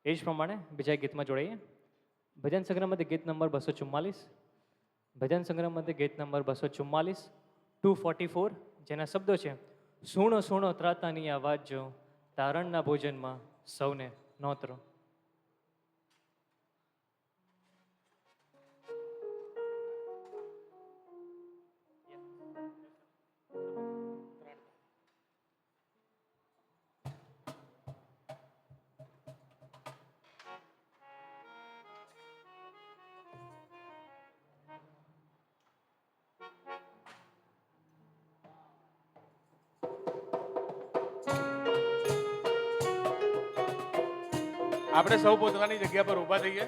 એ જ પ્રમાણે બીજા ગીતમાં જોડાઈએ. ભજન સંગ્રહમાંથી ગીત નંબર 244. ભજન સંગ્રહમાંથી ગીત નંબર 244, 244, જેના શબ્દો છે: સુણો સુણો ત્રાતાની આવાજ જો, તારણના ભોજનમાં સૌને નોતરો. આપણે સૌ પોતાની જગ્યા પર ઊભા થઈએ.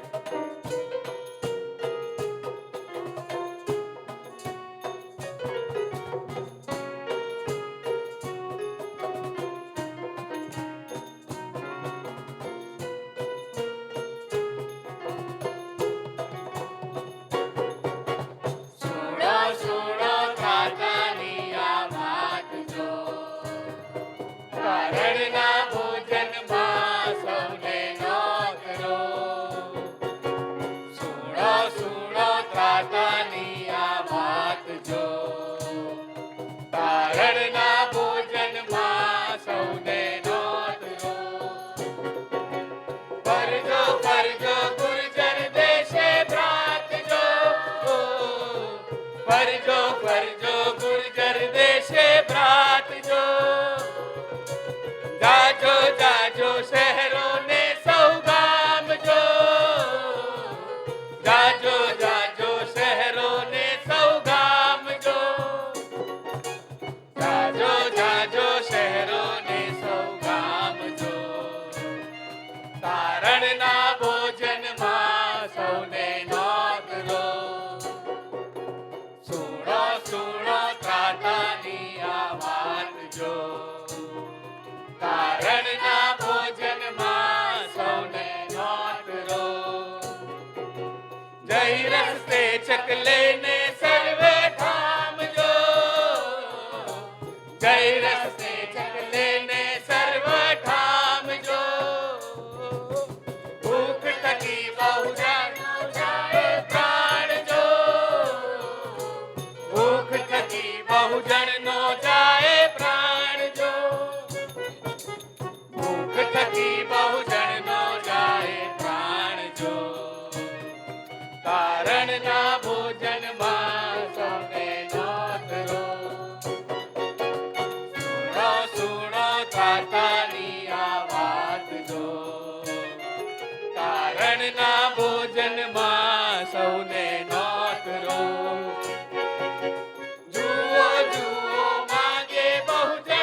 જુઓ જુઓ માંગે બહુજન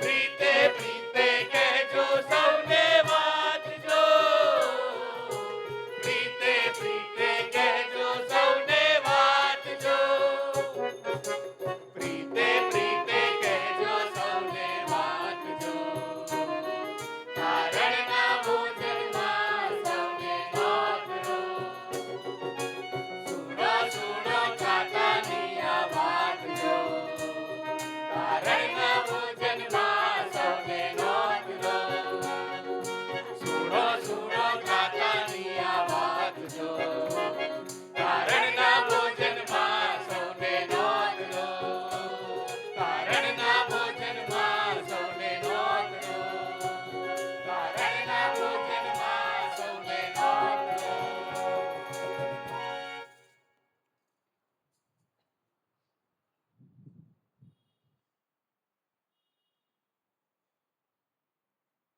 પ્રીતે પ્રીતે કહેજો સૌને વાંચજો. પ્રીતે પ્રીતે કહેજો સૌને વાંચજો. પ્રીતે પ્રીતે કહેજો સૌને વાંચજો. કારણના ભોજનમાં સૌને નોંધજો. સુણો સુણો ખાતાની આ વાંચજો. કારણના ભોજનમાં સૌને નોંધજો. સુણો સુણો ખાતાની આ વાંચજો. કારણના ભોજનમાં સૌને નોંધજો. કારણના ભોજનમાં સૌને નોંધજો. કારણના ભોજનમાં સૌને નોંધજો.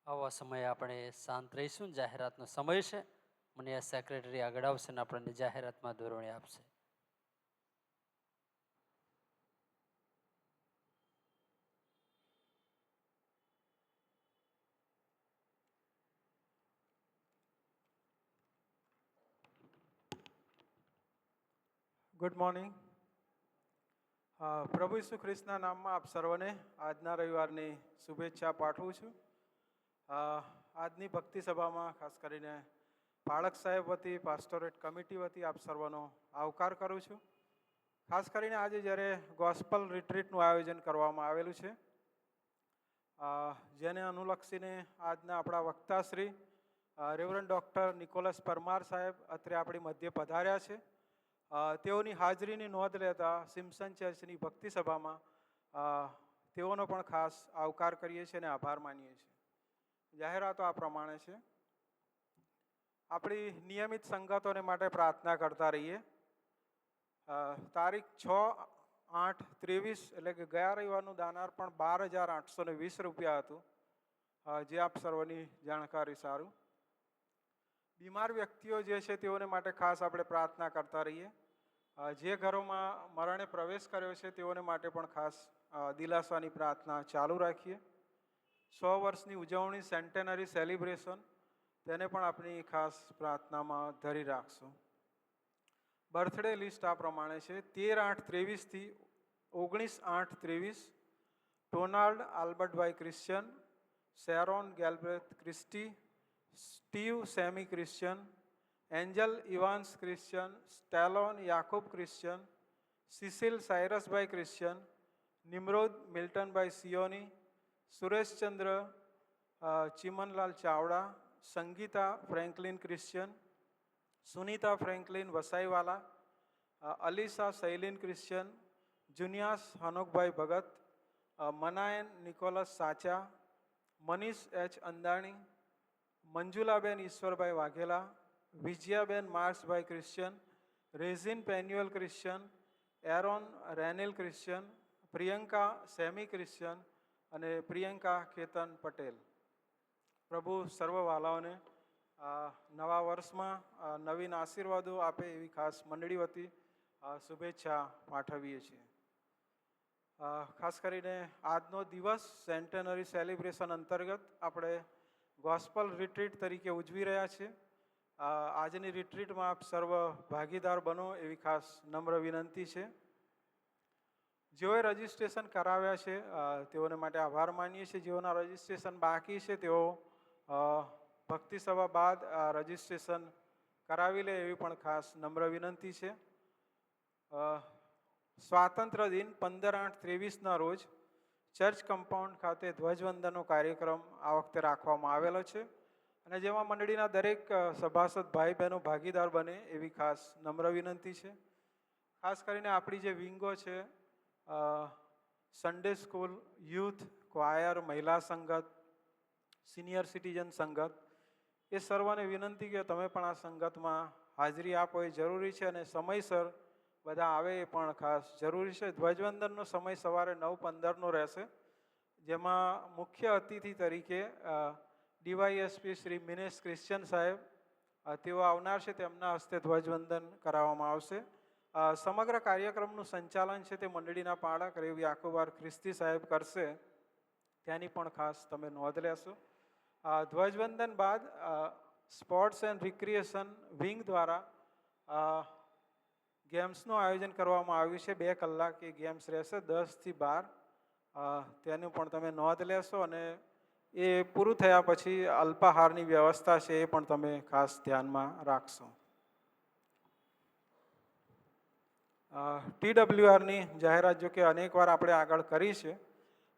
આવા સમયે આપણે શાંત રહીશું. જાહેરાતનો સમય છે. મને આ સેક્રેટરી આગળ આવશે અને આપણને જાહેરાતમાં ધોરણે આપશે. Good morning. પ્રભુ ઈસુ ખ્રિસ્તના નામમાં આપ સર્વને આજના રવિવારની શુભેચ્છા પાઠવું છું. આજની ભક્તિ સભામાં ખાસ કરીને પાળક સાહેબ વતી, પાસ્ટોરેટ કમિટી વતી આપ સર્વનો આવકાર કરું છું. ખાસ કરીને આજે જ્યારે ગોસ્પલ રિટ્રીટનું આયોજન કરવામાં આવેલું છે, જેને અનુલક્ષીને આજના આપણા વક્તાશ્રી રેવરન્ડ ડૉક્ટર નિકોલસ પરમાર સાહેબ અત્રે આપણી મધ્ય પધાર્યા છે. તેઓની હાજરીની નોંધ લેતા સિમ્પસન ચર્ચની ભક્તિ સભામાં તેઓનો પણ ખાસ આવકાર કરીએ છીએ અને આભાર માનીએ છીએ. જાહેરાતો આ પ્રમાણે છે. આપણી નિયમિત સંગતોને માટે પ્રાર્થના કરતા રહીએ. તારીખ 6/8/23 એટલે કે ગયા રવિવારનું દાનાર પણ 12,820 રૂપિયા હતું, જે આપ સર્વની જાણકારી. સારું. બીમાર વ્યક્તિઓ જે છે તેઓને માટે ખાસ આપણે પ્રાર્થના કરતા રહીએ. જે ઘરોમાં મરણે પ્રવેશ કર્યો છે તેઓને માટે પણ ખાસ દિલાસાની પ્રાર્થના ચાલુ રાખીએ. 100 વર્ષની ઉજવણી, સેન્ટેનરી સેલિબ્રેશન, તેને પણ આપણી ખાસ પ્રાર્થનામાં ધરી રાખશું. બર્થડે લિસ્ટ આ પ્રમાણે છે. 13/8/23 થી 19/8/23 ટોનાલ્ડ આલ્બર્ટભાઈ Christian, Sharon Galbraith Christie, Steve Sammy Christian, Angel Evans Christian, Stallone Yakub Christian, Cecil સાયરસભાઈ ક્રિશ્ચિયન, નિમરોદ મિલ્ટનભાઈ સિયોની, Sureshchandra Chimanlal Chavda, Sangeeta Franklin Christian, Sunita Franklin Vasaiwala, Alisa Shailin Christian, Junias હનોકભાઈ ભગત, મનાયન Nicholas Sacha, Manish H Andani, મંજુલાબેન ઈશ્વરભાઈ વાઘેલા, વિજયાબેન માર્ક્સભાઈ Christian, Rezin Penuel Christian, Aaron Renil Christian, Priyanka Sammy Christian અને પ્રિયંકા કેતન પટેલ. પ્રભુ સર્વ વાલાઓને નવા વર્ષમાં નવીન આશીર્વાદો આપે એવી ખાસ મંડળી વતી શુભેચ્છા પાઠવીએ છીએ. ખાસ કરીને આજનો દિવસ સેન્ટેનરી સેલિબ્રેશન અંતર્ગત આપણે ગોસ્પલ રિટ્રીટ તરીકે ઉજવી રહ્યા છીએ. આજની રિટ્રીટમાં આપ સર્વ ભાગીદાર બનો એવી ખાસ નમ્ર વિનંતી છે. જેઓએ રજિસ્ટ્રેશન કરાવ્યા છે તેઓને માટે આભાર માનીએ છીએ. જેઓના રજિસ્ટ્રેશન બાકી છે તેઓ ભક્તિ સભા બાદ રજિસ્ટ્રેશન કરાવી લે એવી પણ ખાસ નમ્ર વિનંતી છે. સ્વાતંત્ર્ય દિન 15/8/23ના રોજ ચર્ચ કમ્પાઉન્ડ ખાતે ધ્વજવંદનનો કાર્યક્રમ આ વખતે રાખવામાં આવેલો છે અને જેમાં મંડળીના દરેક સભાસદ ભાઈ બહેનો ભાગીદાર બને એવી ખાસ નમ્ર વિનંતી છે. ખાસ કરીને આપણી જે વિંગો છે, સન્ડે સ્કૂલ, યુથ, ક્વાયર, મહિલા સંગત, સિનિયર સિટીઝન સંગત, એ સર્વને વિનંતી કે તમે પણ આ સંગતમાં હાજરી આપો એ જરૂરી છે અને સમયસર બધા આવે એ પણ ખાસ જરૂરી છે. ધ્વજવંદનનો સમય સવારે 9:15નો રહેશે, જેમાં મુખ્ય અતિથિ તરીકે ડીવાયએસપી શ્રી મિનેશ ક્રિશ્ચિયન સાહેબ તેઓ આવનાર છે. તેમના હસ્તે ધ્વજવંદન કરાવવામાં આવશે. સમગ્ર કાર્યક્રમનું સંચાલન છે તે મંડળીના પાળક રેવ યાકુબાર ખ્રિસ્તી સાહેબ કરશે તેની પણ ખાસ તમે નોંધ લેશો. ધ્વજવંદન બાદ સ્પોર્ટ્સ એન્ડ રિક્રિએશન વિંગ દ્વારા ગેમ્સનું આયોજન કરવામાં આવ્યું છે. 2 કલાક એ ગેમ્સ રહેશે 10 થી 12. તેનું પણ તમે નોંધ લેશો અને એ પૂરું થયા પછી અલ્પાહારની વ્યવસ્થા છે એ પણ તમે ખાસ ધ્યાનમાં રાખશો. TWRની જાહેરાત જો કે અનેકવાર આપણે આગળ કરી છે.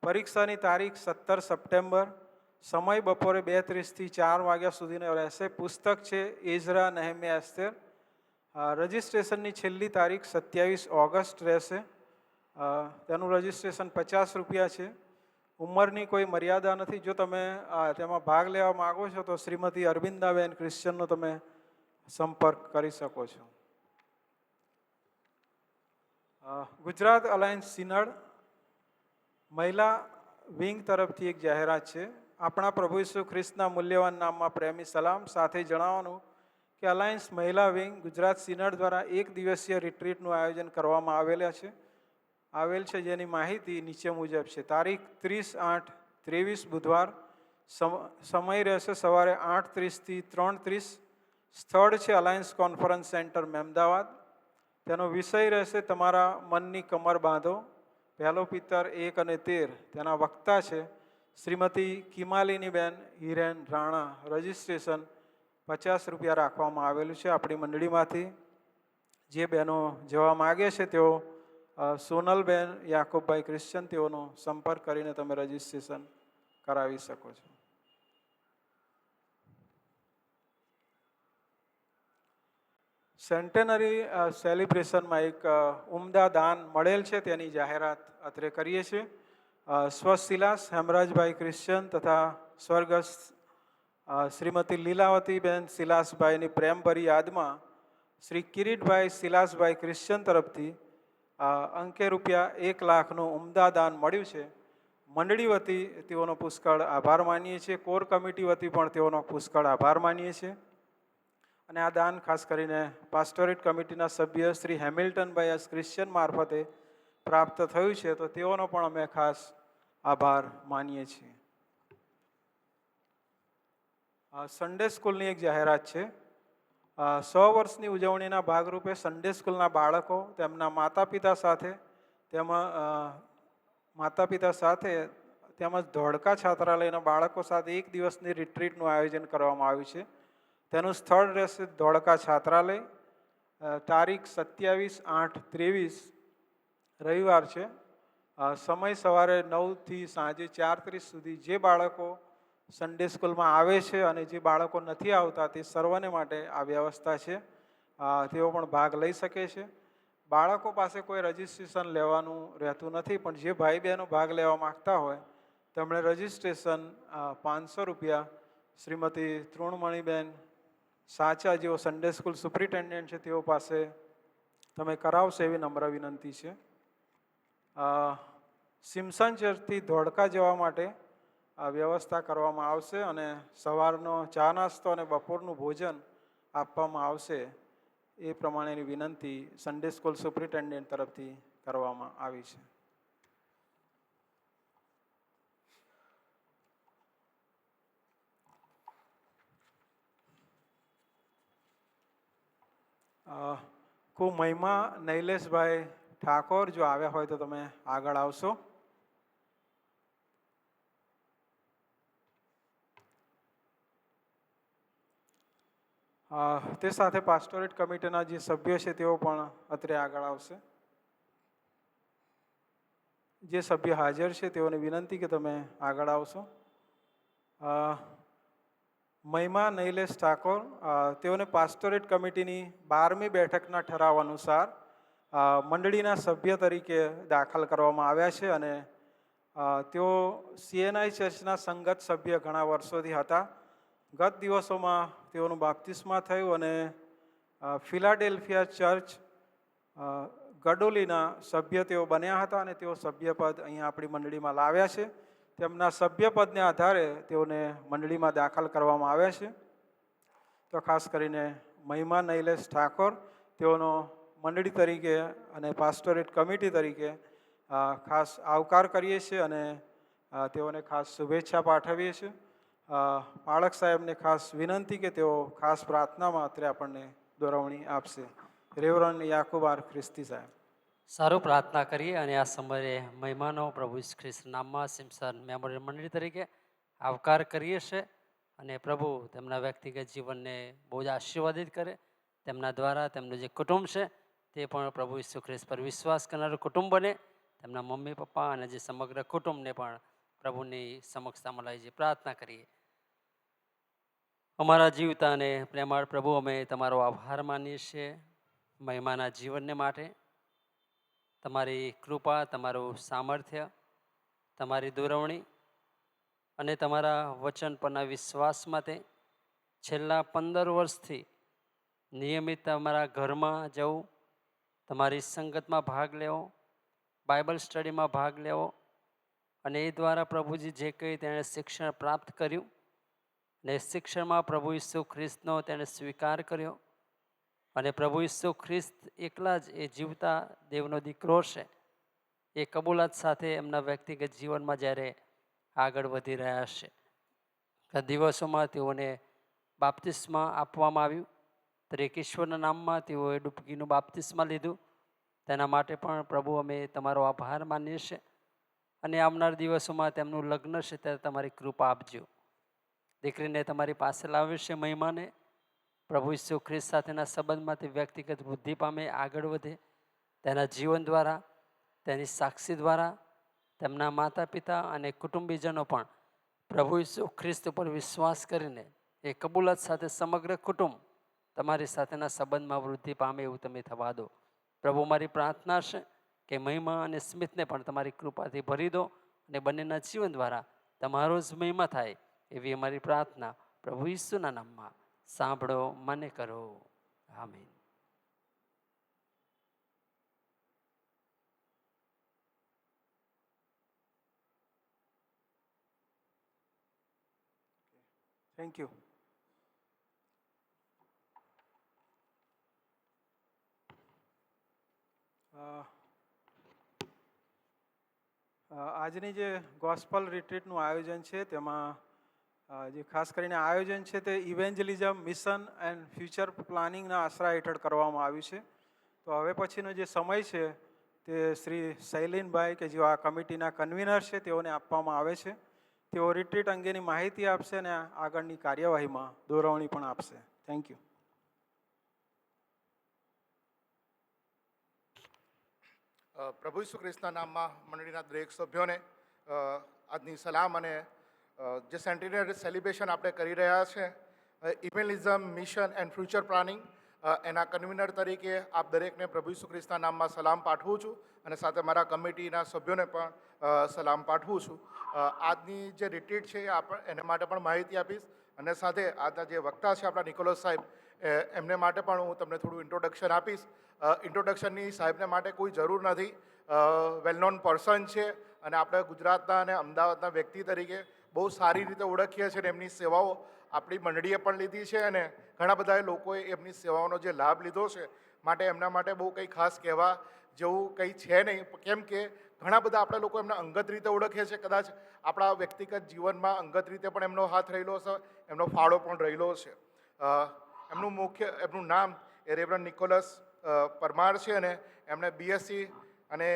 પરીક્ષાની તારીખ 17 સપ્ટેમ્બર, સમય બપોરે 2:30 થી 4 વાગ્યા સુધીનો રહેશે. પુસ્તક છે એઝરા નેહમ્યા એસ્તેર. રજિસ્ટ્રેશનની છેલ્લી તારીખ 27 ઓગસ્ટ રહેશે. તેનું રજિસ્ટ્રેશન ₹50 છે. ઉંમરની કોઈ મર્યાદા નથી. જો તમે તેમાં ભાગ લેવા માગો છો તો શ્રીમતી અરવિંદાબેન ક્રિશ્ચનનો તમે સંપર્ક કરી શકો છો. ગુજરાત અલાયન્સ સિનડ મહિલા વિંગ તરફથી એક જાહેરાત છે. આપણા પ્રભુ ઈસુ ખ્રિસ્તના મૂલ્યવાન નામમાં પ્રેમી સલામ. સાથે જણાવવાનું કે અલાયન્સ મહિલા વિંગ ગુજરાત સિનડ દ્વારા 1 દિવસીય રિટ્રીટનું આયોજન કરવામાં આવેલ છે, જેની માહિતી નીચે મુજબ છે. તારીખ 30/8/23 બુધવાર. સમય રહેશે સવારે 8:30 થી 3:30. સ્થળ છે અલાયન્સ કોન્ફરન્સ સેન્ટર મહેમદાવાદ. તેનો વિષય રહેશે તમારા મનની કમર બાંધો. પહેલો પિત્તર 1 અને 13. તેના વક્તા છે શ્રીમતી કિમાલિનીબેન હિરેન રાણા. રજિસ્ટ્રેશન ₹50 રાખવામાં આવેલું છે. આપણી મંડળીમાંથી જે બહેનો જવા માગે છે તેઓ સોનલબેન યાકુબભાઈ ક્રિશ્ચન તેઓનો સંપર્ક કરીને તમે રજિસ્ટ્રેશન કરાવી શકો છો. સેન્ટેનરી સેલિબ્રેશનમાં એક ઉમદા દાન મળેલ છે, તેની જાહેરાત અત્રે કરીએ છીએ. સ્વશિલાસ હેમરાજભાઈ ક્રિશ્ચન તથા સ્વર્ગસ્થ શ્રીમતી લીલાવતીબેન સિલાસભાઈની પ્રેમભરી યાદમાં શ્રી કિરીટભાઈ સિલાસભાઈ ક્રિશ્ચન તરફથી અંકે ₹1 લાખનું ઉમદા દાન મળ્યું છે. મંડળી વતી તેઓનો પુષ્કળ આભાર માનીએ છીએ. કોર કમિટી વતી પણ તેઓનો પુષ્કળ આભાર માનીએ છીએ. અને આ દાન ખાસ કરીને પાસ્ટોરેટ કમિટીના સભ્ય શ્રી હેમિલ્ટનભાઈ એસ ક્રિશ્ચન મારફતે પ્રાપ્ત થયું છે, તો તેઓનો પણ અમે ખાસ આભાર માનીએ છીએ. સન્ડે સ્કૂલની એક જાહેરાત છે. 100 વર્ષની ઉજવણીના ભાગરૂપે સન્ડે સ્કૂલના બાળકો તેમના માતા પિતા સાથે તેમજ ધોળકા છાત્રાલયના બાળકો સાથે 1 દિવસની રિટ્રીટનું આયોજન કરવામાં આવ્યું છે. તેનું સ્થળ રહેશે ધોળકા છાત્રાલય. તારીખ 27/8/23 રવિવાર છે. સમય સવારે 9 થી સાંજે 4:30 સુધી. જે બાળકો સન્ડે સ્કૂલમાં આવે છે અને જે બાળકો નથી આવતા તે સર્વને માટે આ વ્યવસ્થા છે. તેઓ પણ ભાગ લઈ શકે છે. બાળકો પાસે કોઈ રજિસ્ટ્રેશન લેવાનું રહેતું નથી, પણ જે ભાઈ બહેનો ભાગ લેવા માગતા હોય તેમણે રજિસ્ટ્રેશન ₹500 શ્રીમતી તૃણમણીબેન સાચા જેઓ સન્ડે સ્કૂલ સુપ્રિન્ટેન્ડન્ટ છે તેઓ પાસે તમે કરાવશો એવી નમ્ર વિનંતી છે. સિમસન ચર્ચથી ધોળકા જવા માટે વ્યવસ્થા કરવામાં આવશે અને સવારનો ચા નાસ્તો અને બપોરનું ભોજન આપવામાં આવશે. એ પ્રમાણેની વિનંતી સન્ડે સ્કૂલ સુપ્રિન્ટેન્ડન્ટ તરફથી કરવામાં આવી છે. મહિમા નૈલેશભાઈ ઠાકોર જો આવ્યા હોય તો તમે આગળ આવશો. તે સાથે પાસ્ટોરેટ કમિટીના જે સભ્યો છે તેઓ પણ અત્રે આગળ આવશે. જે સભ્ય હાજર છે તેઓને વિનંતી કે તમે આગળ આવશો. મહિમા નૈલેશ ઠાકોર તેઓને પાસ્ટોરેટ કમિટીની 12મી બેઠકના ઠરાવ અનુસાર મંડળીના સભ્ય તરીકે દાખલ કરવામાં આવ્યા છે અને તેઓ CNI ચર્ચના સંગત સભ્ય ઘણા વર્ષોથી હતા. ગત દિવસોમાં તેઓનું બાપ્તિસ્મા થયું અને ફિલાડેલ્ફિયા ચર્ચ ગડોલીના સભ્ય તેઓ બન્યા હતા અને તેઓ સભ્યપદ અહીંયા આપણી મંડળીમાં લાવ્યા છે. તેમના સભ્યપદને આધારે તેઓને મંડળીમાં દાખલ કરવામાં આવ્યા છે. તો ખાસ કરીને મહિમા નૈલેશ ઠાકોર તેઓનો મંડળી તરીકે અને પાસ્ટોરેટ કમિટી તરીકે ખાસ આવકાર કરીએ છીએ અને તેઓને ખાસ શુભેચ્છા પાઠવીએ છીએ. પાળક સાહેબને ખાસ વિનંતી કે તેઓ ખાસ પ્રાર્થનામાં અત્રે આપણને દોરવણી આપશે. રેવરન યાકુબ આર ખ્રિસ્તી સાહેબ. સારું, પ્રાર્થના કરીએ અને આ સમયે મહેમાનો પ્રભુ ઈસુ ખ્રિસ્ત નામમાં સિમસન મેમોરિયલ મંડળી તરીકે આવકાર કરીએ છીએ અને પ્રભુ તેમના વ્યક્તિગત જીવનને બહુ જ આશીર્વાદિત કરે. તેમના દ્વારા તેમનું જે કુટુંબ છે તે પણ પ્રભુ ઈસુ ખ્રિસ્ત પર વિશ્વાસ કરનારું કુટુંબ બને. તેમના મમ્મી પપ્પા અને જે સમગ્ર કુટુંબને પણ પ્રભુની સમક્ષતામાં લાવી જઈએ. પ્રાર્થના કરીએ. અમારા જીવતા અને પ્રેમાળ પ્રભુ, અમે તમારો આભાર માનીએ છીએ મહિમાના જીવનને માટે. તમારી કૃપા, તમારું સામર્થ્ય, તમારી દોરવણી અને તમારા વચન પરના વિશ્વાસ માટે છેલ્લા 15 વર્ષથી નિયમિત તમારા ઘરમાં જવું, તમારી સંગતમાં ભાગ લેવો, બાઇબલ સ્ટડીમાં ભાગ લેવો અને એ દ્વારા પ્રભુજી જે કંઈ તેણે શિક્ષણ પ્રાપ્ત કર્યું ને શિક્ષણમાં પ્રભુ ઈસુ ખ્રિસ્તનો તેણે સ્વીકાર કર્યો અને પ્રભુ ઈસુ ખ્રિસ્ત એકલા જ એ જીવતા દેવનો દીકરો છે એ કબૂલાત સાથે એમના વ્યક્તિગત જીવનમાં જ્યારે આગળ વધી રહ્યા છે. આ દિવસોમાં તેઓને બાપ્તિસ્મા આપવામાં આવ્યું. દરેક ઈશ્વરના નામમાં તેઓએ ડૂબકીનું બાપ્તિસ્મા લીધું. તેના માટે પણ પ્રભુ અમે તમારો આભાર માનીએ છીએ અને આવનાર દિવસોમાં તેમનું લગ્ન છે ત્યારે તમારી કૃપા આપજો. દીકરીને તમારી પાસે લાવ્યો છે મહિમાને. પ્રભુ ઈસુ ખ્રિસ્ત સાથેના સંબંધમાંથી વ્યક્તિગત વૃદ્ધિ પામે, આગળ વધે. તેના જીવન દ્વારા, તેની સાક્ષી દ્વારા તેમના માતા પિતા અને કુટુંબીજનો પણ પ્રભુ ઈસુ ખ્રિસ્ત પર વિશ્વાસ કરીને એ કબૂલાત સાથે સમગ્ર કુટુંબ તમારી સાથેના સંબંધમાં વૃદ્ધિ પામે એવું તમે થવા દો. પ્રભુ, મારી પ્રાર્થના છે કે મહિમા અને સ્મિતને પણ તમારી કૃપાથી ભરી દો અને બંનેના જીવન દ્વારા તમારો જ મહિમા થાય એવી અમારી પ્રાર્થના પ્રભુ ઈસુના નામમાં સાંભળો, મને કરો. આમીન. Thank you. આજની જે ગોસ્પલ રિટ્રીટનું આયોજન છે તેમાં જે ખાસ કરીને આયોજન છે તે ઇવેન્જલિઝમ મિશન એન્ડ ફ્યુચર પ્લાનિંગના આશરા હેઠળ કરવામાં આવ્યું છે. તો હવે પછીનો જે સમય છે તે શ્રી શૈલીનભાઈ કે જેઓ આ કમિટીના કન્વીનર છે તેઓને આપવામાં આવે છે. તેઓ રિટ્રીટ અંગેની માહિતી આપશે અને આગળની કાર્યવાહીમાં દોરવણી પણ આપશે. Thank you. પ્રભુ ઈસુ ખ્રિસ્તના નામમાં મંડળીના દરેક સભ્યોને આજની સલામ અને જે સેન્ટિનરી સેલિબ્રેશન આપણે કરી રહ્યા છે ઇવેન્જલિઝમ મિશન એન્ડ ફ્યુચર પ્લાનિંગ એના કન્વીનર તરીકે આપ દરેકને પ્રભુ ઈસુ ખ્રિસ્તના નામમાં સલામ પાઠવું છું અને સાથે મારા કમિટીના સભ્યોને પણ સલામ પાઠવું છું. આજની જે રિટ્રીટ છે એને માટે પણ માહિતી આપીશ અને સાથે આજના જે વક્તા છે આપણા નિકોલસ સાહેબ એમને માટે પણ હું તમને થોડું ઇન્ટ્રોડક્શન આપીશ. ઇન્ટ્રોડક્શનની સાહેબને માટે કોઈ જરૂર નથી. વેલ નોન પર્સન છે અને આપણે ગુજરાતના અને અમદાવાદના વ્યક્તિ તરીકે બહુ સારી રીતે ઓળખીએ છીએ અને એમની સેવાઓ આપણી મંડળીએ પણ લીધી છે અને ઘણા બધા લોકોએ એમની સેવાઓનો જે લાભ લીધો છે માટે એમના માટે બહુ કંઈ ખાસ કહેવા જેવું કંઈ છે નહીં. કેમ કે ઘણા બધા આપણે લોકો એમને અંગત રીતે ઓળખીએ છીએ. કદાચ આપણા વ્યક્તિગત જીવનમાં અંગત રીતે પણ એમનો હાથ રહેલો છે, એમનો ફાળો પણ રહેલો છે. એમનું નામ એ રેવરન નિકોલસ પરમાર છે અને એમણે બીએસસી અને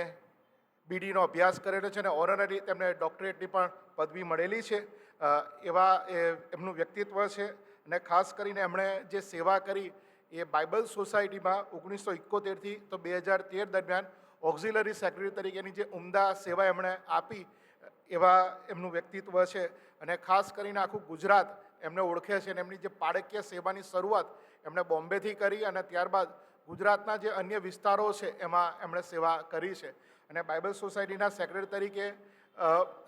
બીડીનો અભ્યાસ કરેલો છે અને ઓનરરી તેમને ડોક્ટરેટની પણ પદવી મળેલી છે. એવા એમનું વ્યક્તિત્વ છે અને ખાસ કરીને એમણે જે સેવા કરી એ બાઇબલ સોસાયટીમાં 1971થી તો 2013 દરમિયાન ઓક્ઝિલરી સેક્રેટરી તરીકેની જે ઉમદા સેવા એમણે આપી એવા એમનું વ્યક્તિત્વ છે અને ખાસ કરીને આખું ગુજરાત એમને ઓળખે છે અને એમની જે પાળકીય સેવાની શરૂઆત એમણે બોમ્બેથી કરી અને ત્યારબાદ ગુજરાતના જે અન્ય વિસ્તારો છે એમાં એમણે સેવા કરી છે અને બાઇબલ સોસાયટીના સેક્રેટરી તરીકે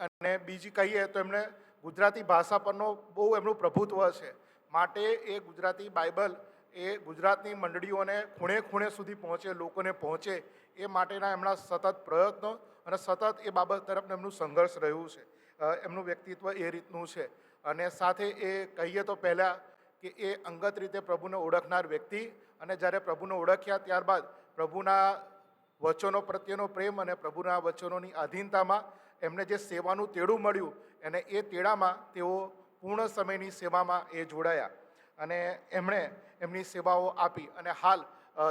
અને બીજી કહીએ તો એમણે ગુજરાતી ભાષા પરનો બહુ એમનું પ્રભુત્વ છે. માટે એ ગુજરાતી બાઇબલ એ ગુજરાતની મંડળીઓને ખૂણે ખૂણે સુધી પહોંચે, લોકોને પહોંચે એ માટેના એમના સતત પ્રયત્નો અને સતત એ બાબત તરફ એમનું સંઘર્ષ રહ્યું છે. એમનું વ્યક્તિત્વ એ રીતનું છે અને સાથે એ કહીએ તો પહેલાં કે એ અંગત રીતે પ્રભુને ઓળખનાર વ્યક્તિ અને જ્યારે પ્રભુને ઓળખ્યા ત્યારબાદ પ્રભુના વચનો પ્રત્યેનો પ્રેમ અને પ્રભુના વચનોની આધીનતામાં એમને જે સેવાનું તેડું મળ્યું અને એ તેડામાં તેઓ પૂર્ણ સમયની સેવામાં એ જોડાયા અને એમણે એમની સેવાઓ આપી અને હાલ